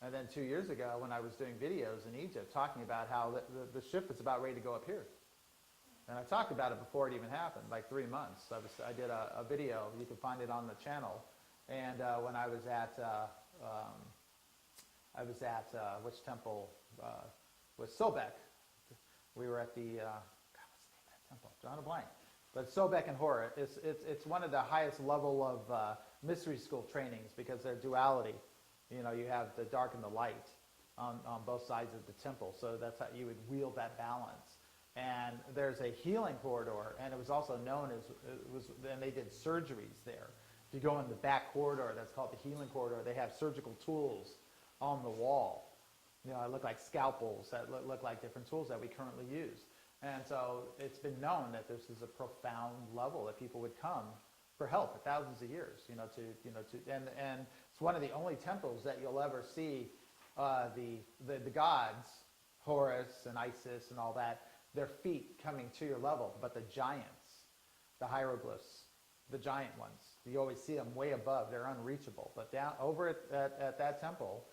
And then 2 years ago when I was doing videos in Egypt talking about how the ship is about ready to go up here. And I talked about it before it even happened, like 3 months. I did a video. You can find it on the channel. And when I was at which temple was Sobek. We were at the what's the name of that temple? Drawing a blank. But Sobek and Horus, it's one of the highest level of mystery school trainings because they're duality. You know, you have the dark and the light on both sides of the temple, so that's how you would wield that balance. And there's a healing corridor, and it was also known as, and they did surgeries there. If you go in the back corridor, that's called the healing corridor, they have surgical tools on the wall. You know, it look like scalpels that look like different tools that we currently use. And so it's been known that this is a profound level that people would come for help for thousands of years, and it's one of the only temples that you'll ever see the gods, Horus and Isis and all that, their feet coming to your level, but the giants, the hieroglyphs, the giant ones, you always see them way above, they're unreachable. But down over at that temple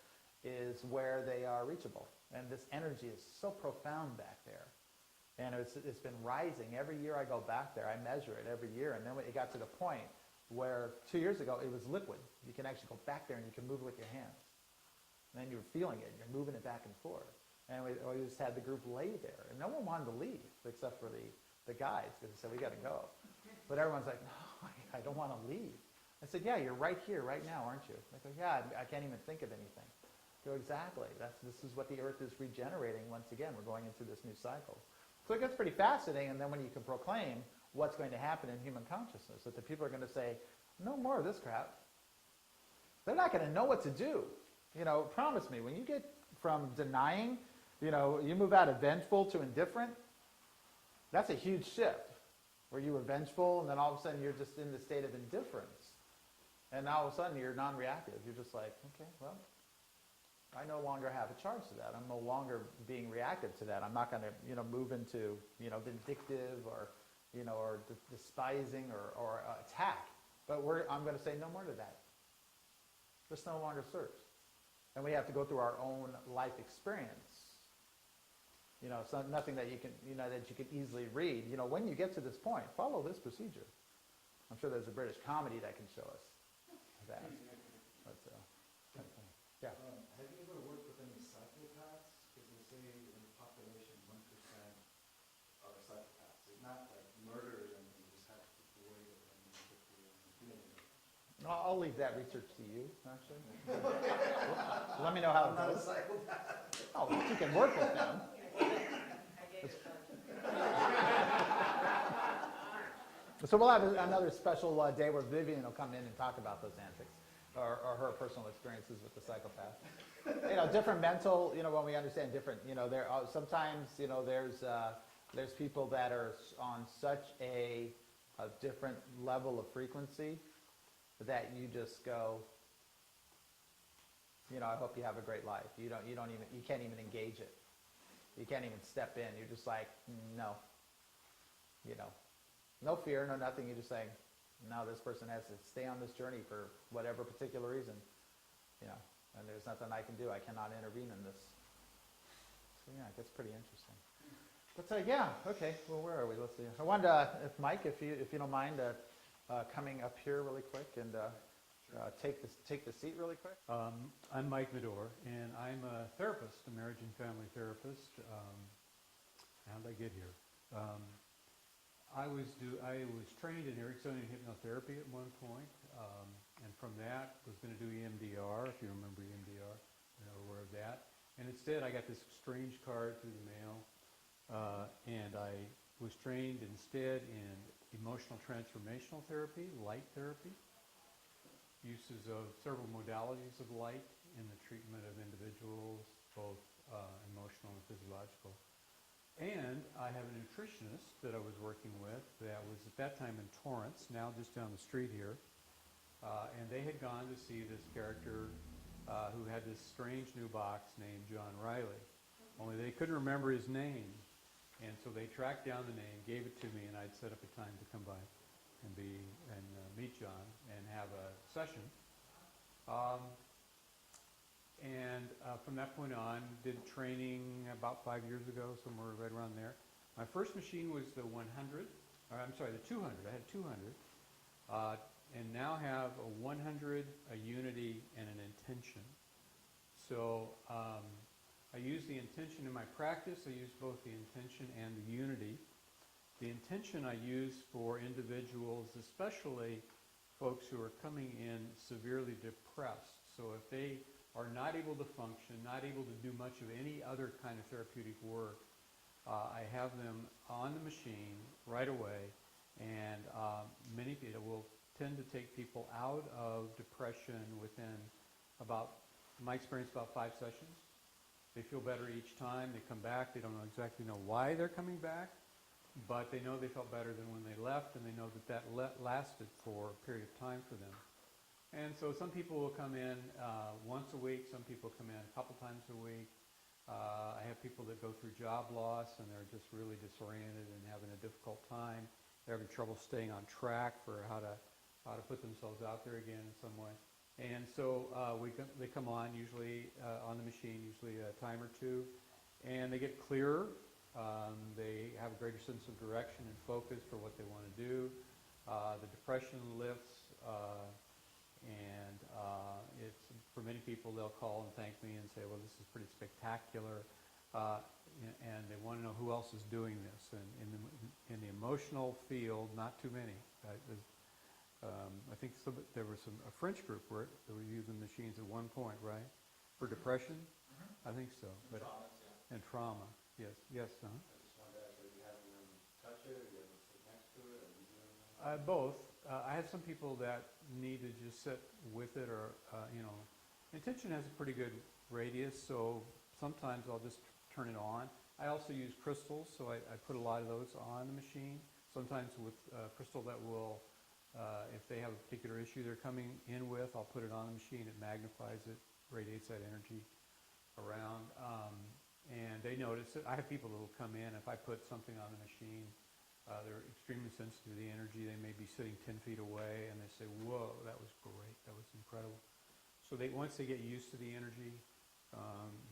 is where they are reachable. And this energy is so profound back there. And it's been rising. Every year I go back there, I measure it every year. And then it got to the point where 2 years ago it was liquid. You can actually go back there and you can move it with your hands. And then you're feeling it, you're moving it back and forth. And we just had the group lay there. And no one wanted to leave except for the guys, because they said, we got to go. But everyone's like, no, I don't want to leave. I said, yeah, you're right here, right now, aren't you? They go, yeah, I can't even think of anything. I go, exactly. This is what the earth is regenerating once again. We're going into this new cycle. So it gets pretty fascinating, and then when you can proclaim what's going to happen in human consciousness, that the people are going to say, no more of this crap. They're not going to know what to do. You know, promise me, when you get from denying, you move out of vengeful to indifferent, that's a huge shift, where you were vengeful, and then all of a sudden you're just in the state of indifference. And now all of a sudden you're non-reactive. You're just like, okay, well, I no longer have a charge to that. I'm no longer being reactive to that. I'm not going to, move into, vindictive or, or despising or attack. But I'm going to say no more to that. This no longer serves. And we have to go through our own life experience. It's not nothing that you can, that you can easily read. When you get to this point, follow this procedure. I'm sure there's a British comedy that can show us that. But, yeah. Have you ever worked with any psychopaths? Because they say in the population 1% are psychopaths. It's not like murderers and you just have to keep away with them and get the feeling. I'll leave that research to you, actually. Let me know how it I'm not a goes. psychopath. Oh, you can work with them. I gave it a So we'll have another special day where Vivian will come in and talk about those antics or her personal experiences with the psychopath. Different mental, when we understand different, there are sometimes, there's people that are on such a different level of frequency that you just go, I hope you have a great life. You can't even engage it. You can't even step in. You're just like, no. No fear, no nothing. You're just saying, no, this person has to stay on this journey for whatever particular reason. And there's nothing I can do. I cannot intervene in this. So yeah, it gets pretty interesting. But yeah, okay. Well, where are we? Let's see. I wanted if Mike, if you don't mind, coming up here really quick and take the seat really quick. I'm Mike Medor, and I'm a therapist, a marriage and family therapist. How did I get here? I was trained in Ericksonian hypnotherapy at one point, and from that was going to do EMDR, if you remember EMDR, you're aware of that. And instead, I got this strange card through the mail, and I was trained instead in emotional transformational therapy, light therapy, uses of several modalities of light in the treatment of individuals, both emotional and physiological. And I have a nutritionist that I was working with that was at that time in Torrance, now just down the street here. And they had gone to see this character who had this strange new box named John Riley. Only they couldn't remember his name. And so they tracked down the name, gave it to me, and I'd set up a time to come by and meet John and have a session. And from that point on, did training about 5 years ago, somewhere right around there. My first machine was the 100, or I'm sorry, the 200. I had 200, and now have a 100, a unity, and an intention. So I use the intention in my practice. I use both the intention and the unity. The intention I use for individuals, especially folks who are coming in severely depressed. So if they are not able to function, not able to do much of any other kind of therapeutic work, I have them on the machine right away, and many people will tend to take people out of depression within about, in my experience, about 5 sessions. They feel better each time. They come back. They don't exactly know why they're coming back, but they know they felt better than when they left, and they know that that lasted for a period of time for them. And so some people will come in once a week. Some people come in a couple times a week. I have people that go through job loss, and they're just really disoriented and having a difficult time. They're having trouble staying on track for how to put themselves out there again in some way. And so they come on usually on the machine, usually a time or two, and they get clearer. They have a greater sense of direction and focus for what they want to do. The depression lifts, and it's, for many people, they'll call and thank me and say, well, this is pretty spectacular, and they want to know who else is doing this. And in the emotional field, not too many. I think there was a French group where they were using machines at one point, right? For depression? I think so. But Traumas, yeah. and trauma, yes. I just wanted to ask, are you having them touch it, or you have them sit next to it, or are you doing that? Both. I have some people that need to just sit with it, or, Intention has a pretty good radius, so sometimes I'll just turn it on. I also use crystals, so I put a lot of those on the machine. Sometimes with crystal that will, if they have a particular issue they're coming in with, I'll put it on the machine. It magnifies it, radiates that energy around, and they notice it. I have people that will come in. If I put something on the machine, they're extremely sensitive to the energy. They may be sitting 10 feet away, and they say, whoa, that was great. That was incredible. So once they get used to the energy,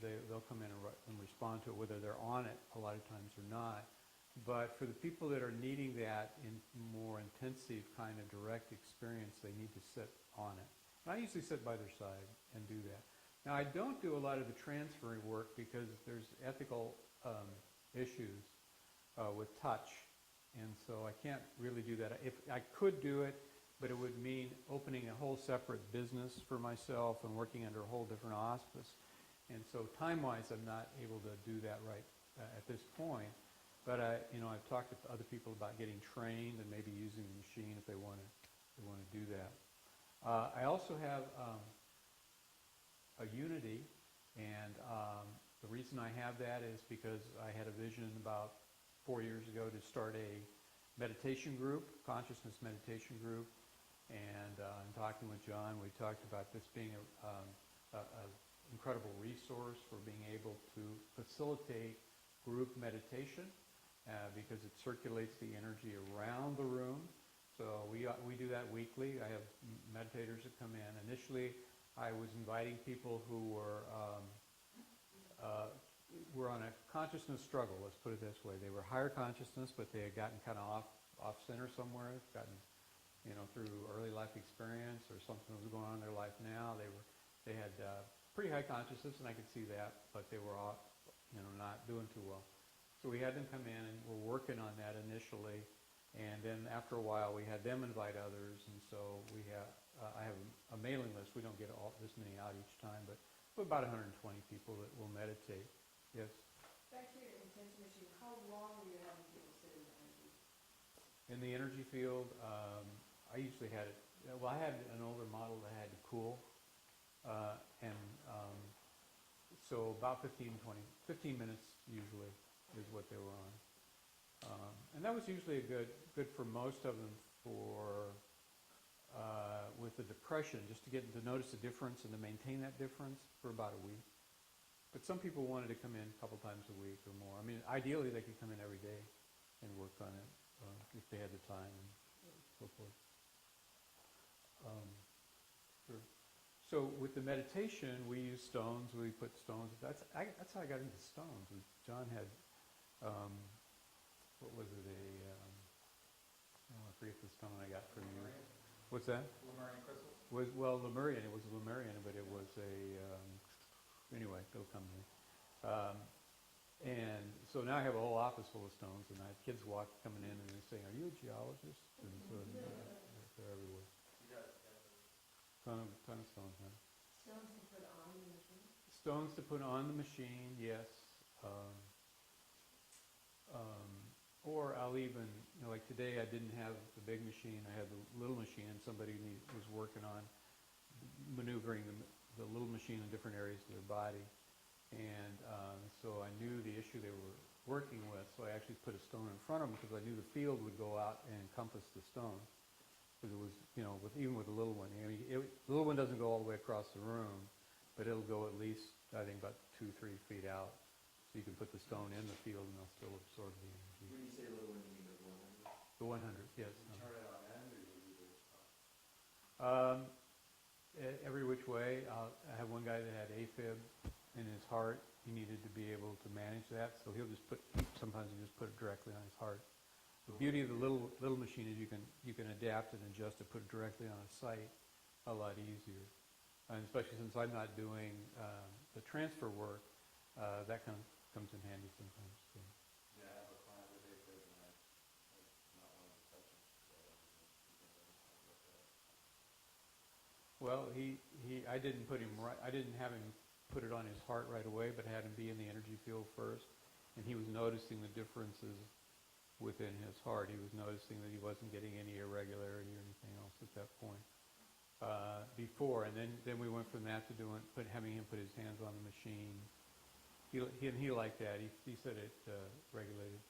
they'll come in and respond to it, whether they're on it a lot of times or not. But for the people that are needing that in more intensive kind of direct experience, they need to sit on it. And I usually sit by their side and do that. Now, I don't do a lot of the transferring work because there's ethical issues with touch. And so I can't really do that. If I could do it, but it would mean opening a whole separate business for myself and working under a whole different auspice. And so time-wise, I'm not able to do that right at this point. But I've talked to other people about getting trained and maybe using the machine if they want to do that. I also have a Unity, and the reason I have that is because I had a vision about 4 years ago to start a meditation group, consciousness meditation group, and in talking with John, we talked about this being an incredible resource for being able to facilitate group meditation because it circulates the energy around the room. So we do that weekly. I have meditators that come in. Initially, I was inviting people who were on a consciousness struggle, let's put it this way. They were higher consciousness, but they had gotten kind of off center somewhere, gotten, through early life experience or something that was going on in their life now. They had pretty high consciousness, and I could see that, but they were off, not doing too well. So we had them come in, and we're working on that initially, and then after a while, we had them invite others, and so I have a mailing list. We don't get this many out each time, but about 120 people that will meditate. Yes? Back to your intention machine, how long were you having people sit in the energy? In the energy field, I usually had it, I had an older model that had to cool, and so about 15 minutes usually is what they were on. And that was usually good for most of them with the depression, just to get to notice the difference and to maintain that difference for about a week. But some people wanted to come in a couple times a week or more. I mean, ideally they could come in every day and work on it if they had the time and so forth. Sure. So with the meditation, we use stones. We put stones. That's how I got into stones. John had, what was it? I forget the stone I got from you. What's that? Lemurian crystals? Lemurian. It was Lemurian, but it was anyway, it'll come to me. And so now I have a whole office full of stones, and I have kids coming in and they say, "Are you a geologist?" And so they're everywhere. You got, Ton of stones, man. Stones to put on the machine? Stones to put on the machine, yes. Or I'll even, like today I didn't have the big machine, I had the little machine, and somebody was working on maneuvering the little machine in different areas of their body. And so I knew the issue they were working with, so I actually put a stone in front of them because I knew the field would go out and encompass the stone. Because it was, even with the little one, the little one doesn't go all the way across the room, but it'll go at least, I think, about 2-3 feet out. So you can put the stone in the field and they'll still absorb the energy. When you say little one, you mean the 100? The 100, yes. you turn it on end or you leave it Every which way. I have one guy that had AFib in his heart. He needed to be able to manage that, so sometimes he'll just put it directly on his heart. The beauty of the little machine is you can adapt it and adjust it, put it directly on a site a lot easier. And especially since I'm not doing the transfer work, that kind of comes in handy sometimes. So. Yeah, I have a client with AFib and I not wanting to touch him, so I don't know if you can look at it. Well, I didn't put him right. I didn't have him put it on his heart right away, but had him be in the energy field first, and he was noticing the differences within his heart. He was noticing that he wasn't getting any irregularity or anything else at that point before, and then we went from that to having him put his hands on the machine. He liked that. He said it regulated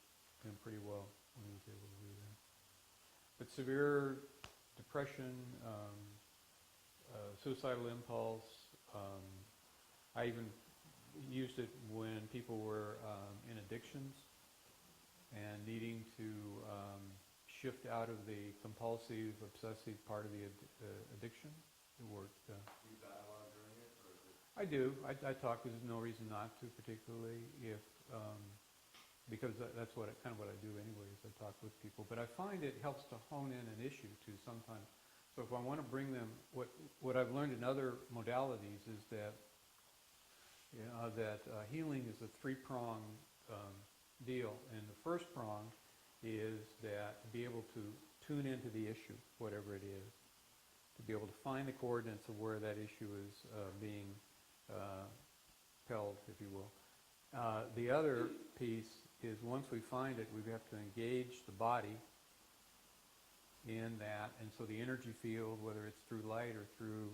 him pretty well when he was able to do that. But severe depression, suicidal impulse. I even used it when people were in addictions and needing to shift out of the compulsive, obsessive part of the addiction. It worked. Do you dialogue during it, or is it? I do. I talk. There's no reason not to, particularly because that's what I do anyway. Is I talk with people. But I find it helps to hone in an issue too sometimes. So if I want to bring them, what I've learned in other modalities is that healing is a three-pronged deal, and the first prong is that to be able to tune into the issue, whatever it is, to be able to find the coordinates of where that issue is being held, if you will. The other piece is once we find it, we have to engage the body in that, and so the energy field, whether it's through light or through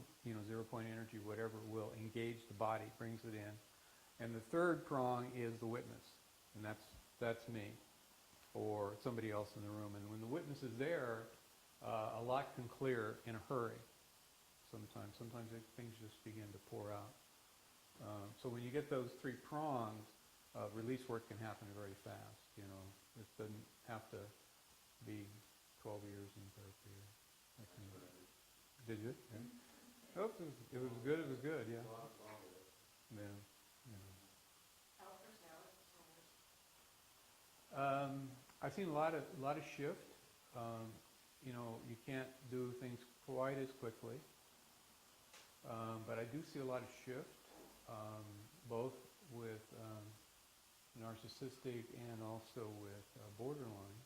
zero-point energy, whatever, will engage the body, brings it in. And the third prong is the witness, and that's me or somebody else in the room. And when the witness is there, a lot can clear in a hurry. Sometimes things just begin to pour out. So when you get those three prongs, release work can happen very fast. It doesn't have to be 12 years in therapy. Did you? Yeah. Oh, it was good. It was good. Yeah. Yeah. I've seen a lot of shift. You can't do things quite as quickly, but I do see a lot of shift, both with narcissistic and also with borderline.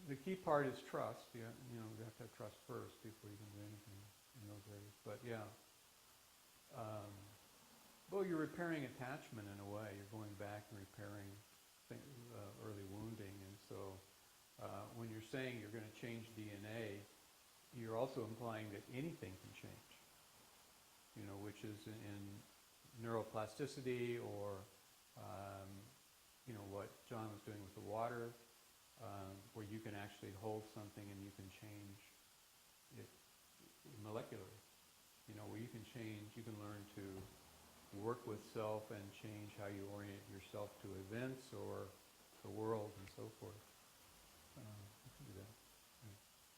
The key part is trust. You have to have trust first before you can do anything in those areas. But yeah. Well, you're repairing attachment in a way. You're going back and repairing early wounding. And so when you're saying you're going to change DNA, you're also implying that anything can change, which is in neuroplasticity or, what John was doing with the water, where you can actually hold something and you can change it molecularly, where you can change, you can learn to work with self and change how you orient yourself to events or the world and so forth. You can do that.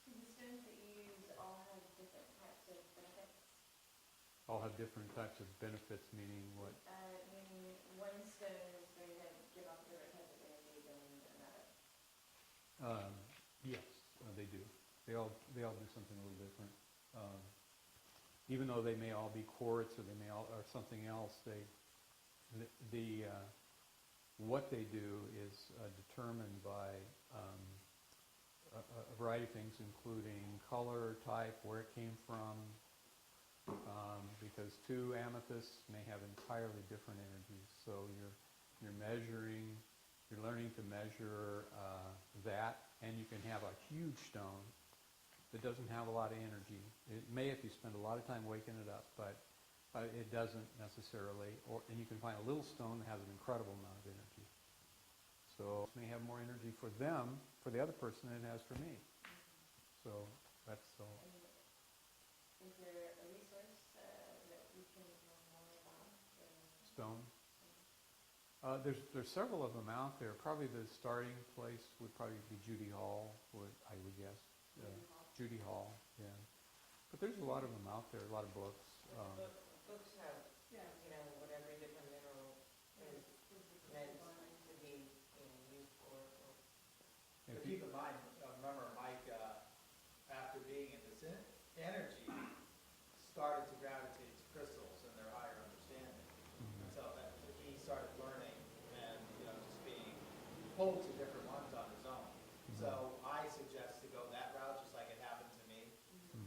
Do the stones that you use all have different types of benefits? All have different types of benefits, meaning what? Meaning one stone is going to give off a different type of energy than another. Yes, they do. They all do something a little different. Even though they may all be quartz or they may all or something else, they what they do is determined by a variety of things, including color, type, where it came from, because two amethysts may have entirely different energies. So you're measuring, you're learning to measure that, and you can have a huge stone that doesn't have a lot of energy. It may if you spend a lot of time waking it up, but it doesn't necessarily. And you can find a little stone that has an incredible amount of energy. So it may have more energy for them, for the other person, than it has for me. So that's so. Is there a resource that we can learn more about? Stone. There's several of them out there. Probably the starting place would probably be Judy Hall, I would guess. Judy Hall, yeah. But there's a lot of them out there, a lot of books. Books have, you know, what every different mineral is meant to be, you know, used for. If But you- keep in mind, remember Mike, after being in this energy, started to gravitate to crystals and their higher understanding. And so he started learning and, you know, just being pulled to different ones on his own. So I suggest to go that route, just like it happened to me.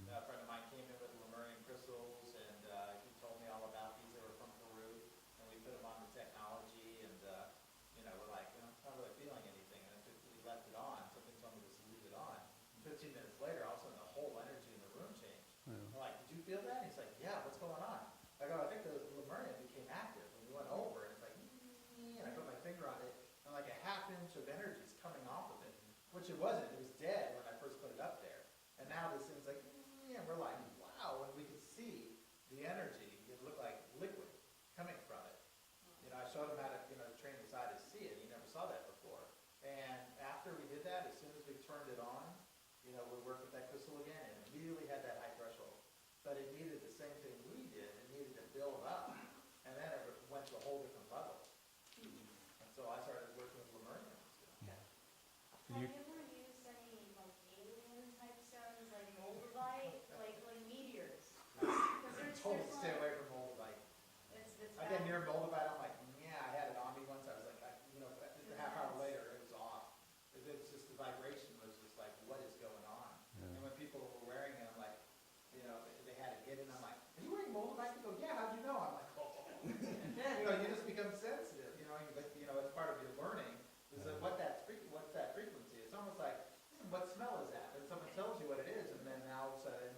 A friend of mine came in with Lemurian crystals, and he told me all about these. They were from Peru, and we put them on the technology, and you know, we're like, you know, not really feeling anything. And we left it on. Something told me to just leave it on. 15 minutes later, all of a sudden, the whole energy in the room changed. Yeah. I'm like, did you feel that? And he's like, yeah. What's going on? I go, I think the Lemurian became active when we went over, and it's like, and I put my finger on it, and like a half inch of energy is coming off of it, which it wasn't. It was dead when I first put it up there. And now this thing's like, and we're like, wow, and we could see the energy. It looked like liquid coming from it. You know, I showed him how to, you know, train his eye to see it. He never saw that before. And after we did that, as soon as we turned it on, you know, we worked with that crystal again, and it immediately had that high threshold. But it needed the same thing we did. It needed to build up, and then it went to a whole different level. And so I started working with Lemurians. Have you ever used any like alien type stones, like moldavite, like meteors? Because Told there's to stay like, away from moldavite. it's I get near moldavite, I'm like, yeah, I had it on me once. I was like, you know, a half hour later, it was off. It was just the vibration was just like, what is going on? Yeah. And when people were wearing it, I'm like, you know, they had it hidden. I'm like, are you wearing moldavite? They go, yeah. How'd you know? I'm like, oh. You know, you just become sensitive. You know, it's part of your learning. Is that what's that frequency? It's almost like, what smell is that? And someone tells you what it is, and then now all of a sudden,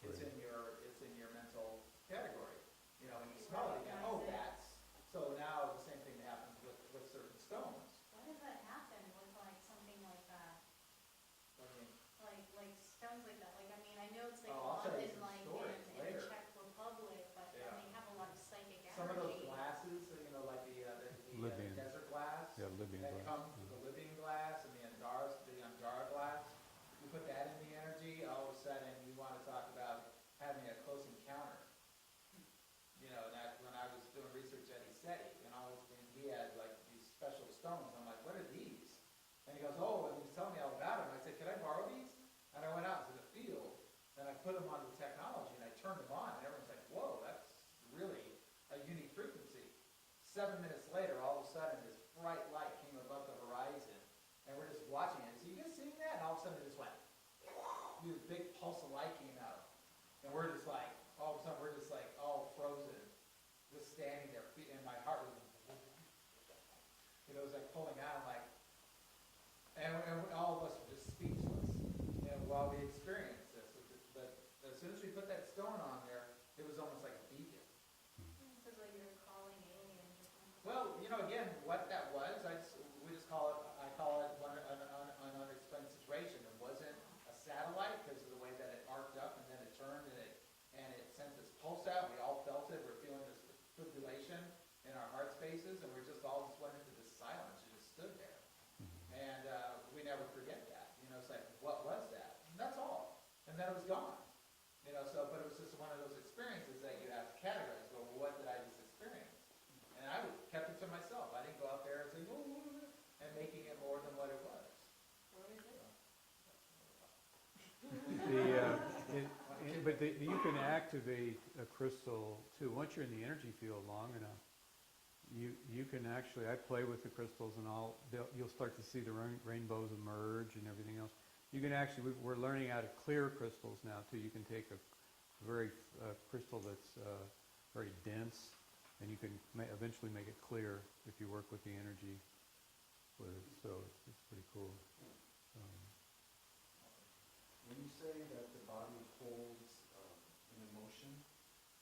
it's in your mental category. You know, when you smell it again, oh, that's. So now the same thing happens with certain stones. Why does that happen with like something like that? I mean, Like stones like that. Like I mean, I know it's like Oh, I'll tell you in some like stories in the later. Czech Republic, but Yeah. they have a lot of psychic energy. some of those glasses, you know, like the Libyan. desert glass. Yeah, Libyan That glass. comes with the Libyan glass and the Andara glass. You put that in the energy, all of a sudden you want to talk about having a close encounter. You know, that when I was doing research at ESETI, and he had like these special stones. I'm like, what are these? And he goes, oh, and he was telling me all about them. I said, can I borrow these? And I went out to the field, and I put them on the technology, and I turned them on, and everyone's like, whoa, that's really a unique frequency. 7 minutes later, all of a sudden, this bright light came above the horizon, and we're just watching it. So you guys seeing that? And all of a sudden, it just went, this big pulse of light came out. And we're just like, all of a sudden, we're just like all frozen, just standing there, and my heart was, you know, it was like pulling out. I'm like, and all of us were just speechless, you know, while we experienced this. But as soon as we put that stone on there, it was almost like a beacon. This is like you're calling aliens or something. Well, you know, again, what that was, I call it an unexplained situation. It wasn't a satellite because of the way that it arced up and then it turned and it sent this pulse out. We all felt it. We're feeling this fibrillation in our heart spaces, and we just all just went into this silence and just stood there. And we never forget that. You know, it's like, what was that? And that's all. And then it was gone. You know, so, but it was just one of those experiences that you have to categorize. Go, well, what did I just experience? And I kept it to myself. I didn't go out there and say, oh, and making it more than what it was. Where is it? You can activate a crystal too. Once you're in the energy field long enough, you can actually, I play with the crystals and you'll start to see the rainbows emerge and everything else. You can actually, we're learning how to clear crystals now too. You can take a very crystal that's very dense, and you can eventually make it clear if you work with the energy with it. So it's pretty cool. When you say that the body holds an emotion,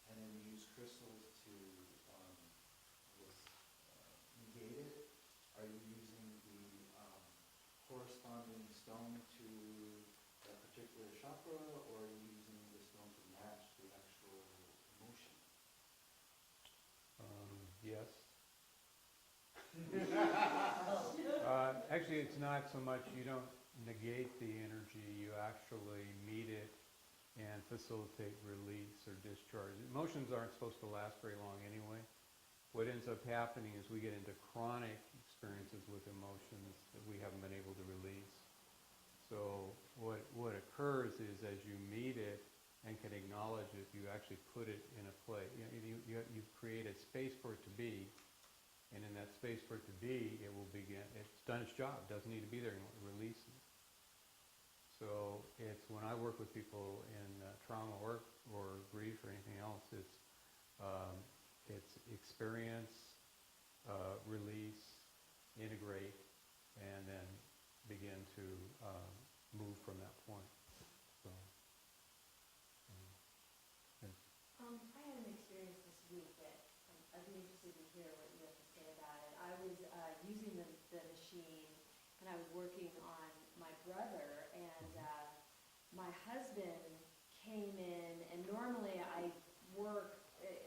and then you use crystals to negate it, are you using the corresponding stone to that particular chakra, or are you using the stone to match the actual emotion? Yes. Actually, it's not so much, you don't negate the energy, you actually meet it and facilitate release or discharge. Emotions aren't supposed to last very long anyway. What ends up happening is we get into chronic experiences with emotions that we haven't been able to release. So what occurs is as you meet it and can acknowledge it, you actually put it in a place. You create a space for it to be, and in that space for it to be, it will begin. It's done its job. It doesn't need to be there anymore. It releases. So it's when I work with people in trauma or grief or anything else, it's experience, release, integrate, and then begin to move from that point. So, I had an experience this week that I'd be interested to hear what you have to say about it. I was using the machine, and I was working on my brother, and my husband came in, and normally I work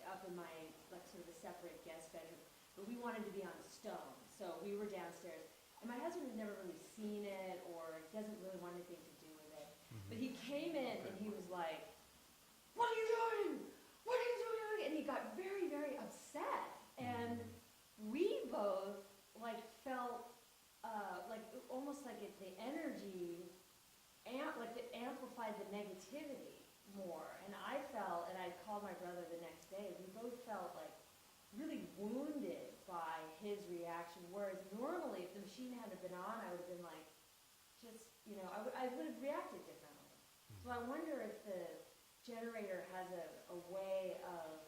up in my, like, sort of a separate guest bedroom, but we wanted to be on a stone, so we were downstairs. And my husband had never really seen it, or doesn't really want anything to do with it. But he came in, and he was like, "What are you doing? What are you doing?" And he got very, very upset. And we both, like, felt like almost like the energy, like it amplified the negativity more. And I felt, and I called my brother the next day, we both felt like really wounded by his reaction. Whereas normally, if the machine hadn't been on, I would have been like, just, I would have reacted differently. So I wonder if the generator has a way of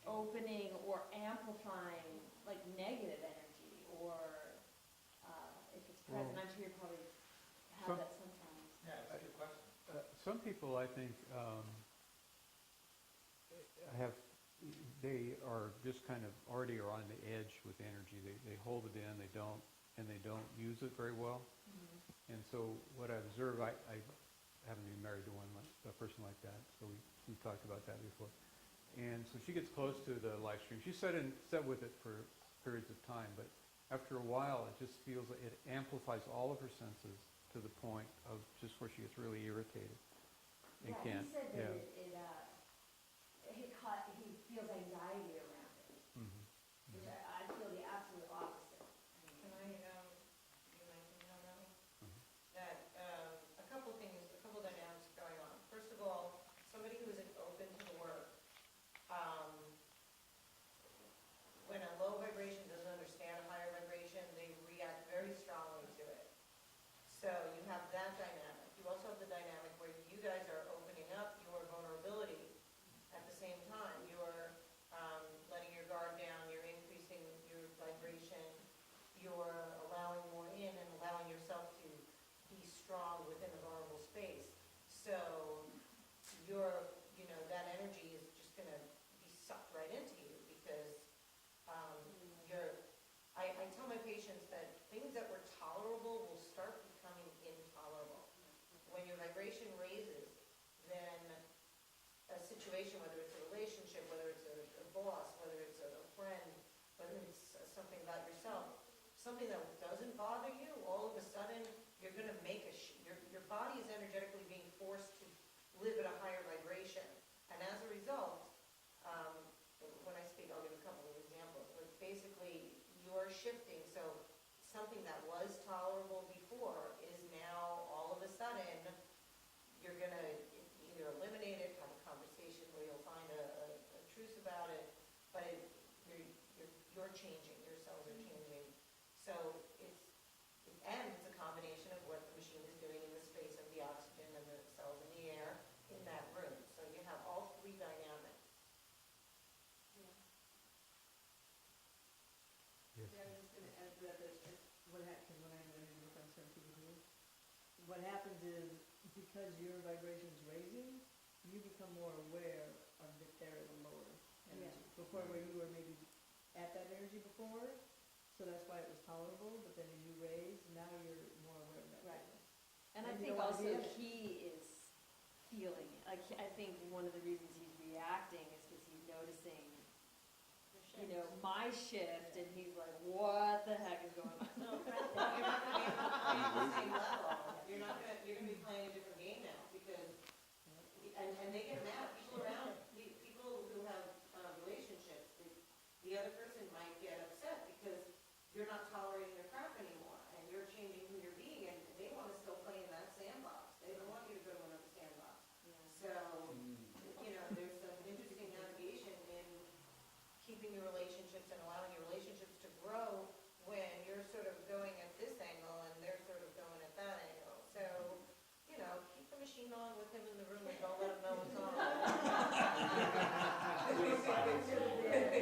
opening or amplifying, like, negative energy, or if it's present. I'm sure you probably have that sometimes. Yeah, that's a good question. some people, I think, they are just kind of already are on the edge with energy. They hold it in, they don't use it very well. And so what I observe, I haven't been married to a person like that, so we talked about that before. And so she gets close to the Lifestream. She sat with it for periods of time, but after a while, it just feels like it amplifies all of her senses to the point of just where she gets really irritated and can't. He said that he feels anxiety around it, which I feel the absolute opposite. Can I, give my opinion on that one? That, a couple dynamics going on. First of all, somebody who isn't open to the work, when a low vibration doesn't understand a higher vibration, they react very strongly to it. So you have that dynamic. You also have the dynamic where you guys are opening up your vulnerability at the same time. You're letting your guard down, you're increasing your vibration, you're allowing more in and allowing yourself to be strong within a vulnerable space. So that energy is just going to be sucked right into you because I tell my patients that things that were tolerable will start becoming intolerable. When your vibration raises, then a situation, whether it's a relationship, whether it's a boss, whether it's a friend, whether it's something about yourself, something that doesn't bother you, all of a sudden you're going to make your body is energetically being forced to live at a higher vibration. And as a result, when I speak, I'll give a couple of examples, but basically you're shifting. So something that was tolerable before is now all of a sudden you're going to either eliminate it, have a conversation where you'll find a truce about it, but what happens is, because your vibration's raising, you become more aware of that there is a lower energy. Before, where you were maybe at that energy before, so that's why it was tolerable, but then as you raise, now you're more aware of that. Right. And I And you think don't wanna also be in it. he is feeling it. Like, I think one of the reasons he's reacting is because he's noticing, you know, my shift, and he's like, what the heck is going on? No, you're not gonna be able to play at the same level. You're gonna be playing a different game now, because, and they get mad, people around, people who have relationships, the other person might get upset because you're not tolerating their crap anymore, and you're changing who you're being, and they wanna still play in that sandbox. They don't want you to go to another sandbox. So, you know, there's some interesting navigation in keeping your relationships and allowing your relationships to grow when you're sort of going at this angle and they're sort of going at that angle. So, you know, keep the machine on with him in the room and don't let him know it's on.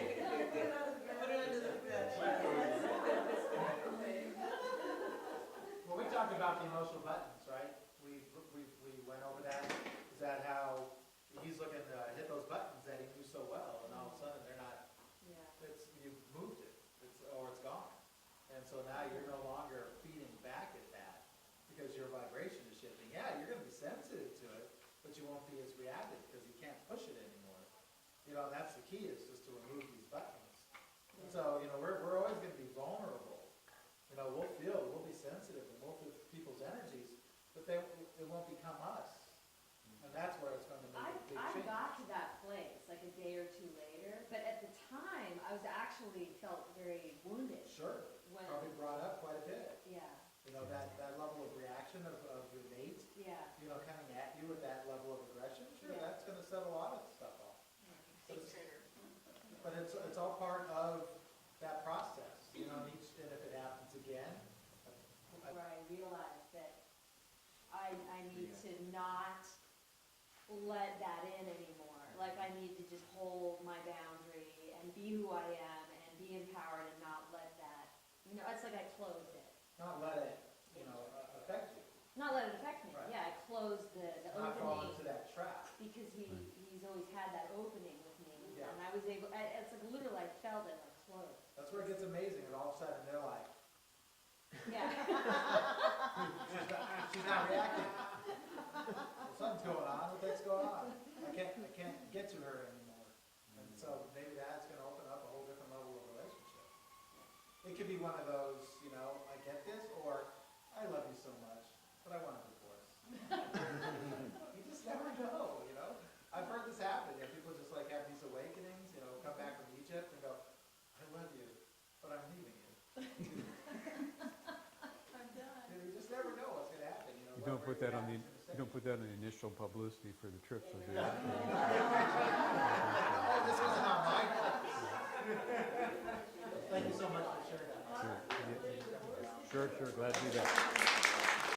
Put it under the bed. Well, we talked about the emotional buttons, right? We went over that. Is that how he's looking to hit those buttons that he knew so well, and all of a sudden they're not, you've moved it, or it's gone. And so now you're no longer feeding back at that because your vibration is shifting. Yeah, you're gonna be sensitive to it, but you won't be as reactive because you can't push it anymore. You know, that's the key, is just to remove these buttons. And so, you know, we're always gonna be vulnerable. You know, we'll be sensitive, and we'll feel people's energies, but it won't become us. And that's where it's gonna make a big I change. got to that place like a day or two later, but at the time, I was actually felt very wounded. Sure, When, probably brought up quite a bit. yeah, You know, that level of reaction of your mate, yeah. you know, coming at you with that level of aggression, sure, Yeah. that's gonna set a lot of stuff off. Big trigger. But it's all part of that process, you know, and if it happens again, Where I realized that I need to not let that in anymore. Like, I need to just hold my boundary and be who I am and be empowered and not let that, you know, it's like I closed it. not let it, you know, affect you, Not let it affect me. Right. Yeah, I closed the not fall opening into that trap. because he's always had that opening with me. Yeah. And I was able, it's like literally I felt it like close. That's where it gets amazing, and all of a sudden they're like, Yeah. she's not reacting. Well, something's going on, what the heck's going on? I can't get to her anymore. And so maybe that's gonna open up a whole different level of relationship. It could be one of those, you know, I get this, or I love you so much, but I want a divorce. You just never know, you know? I've heard this happen, you know, people just like have these awakenings, you know, come back from Egypt and go, I love you, but I'm leaving you. I'm done. You just never know what's gonna happen, you know? You don't what put that on the, reaction's gonna you don't put that on the initial publicity for the trip, so do you? Oh, this wasn't on my fault. Thank you so much for sharing that. Sure, glad to do that.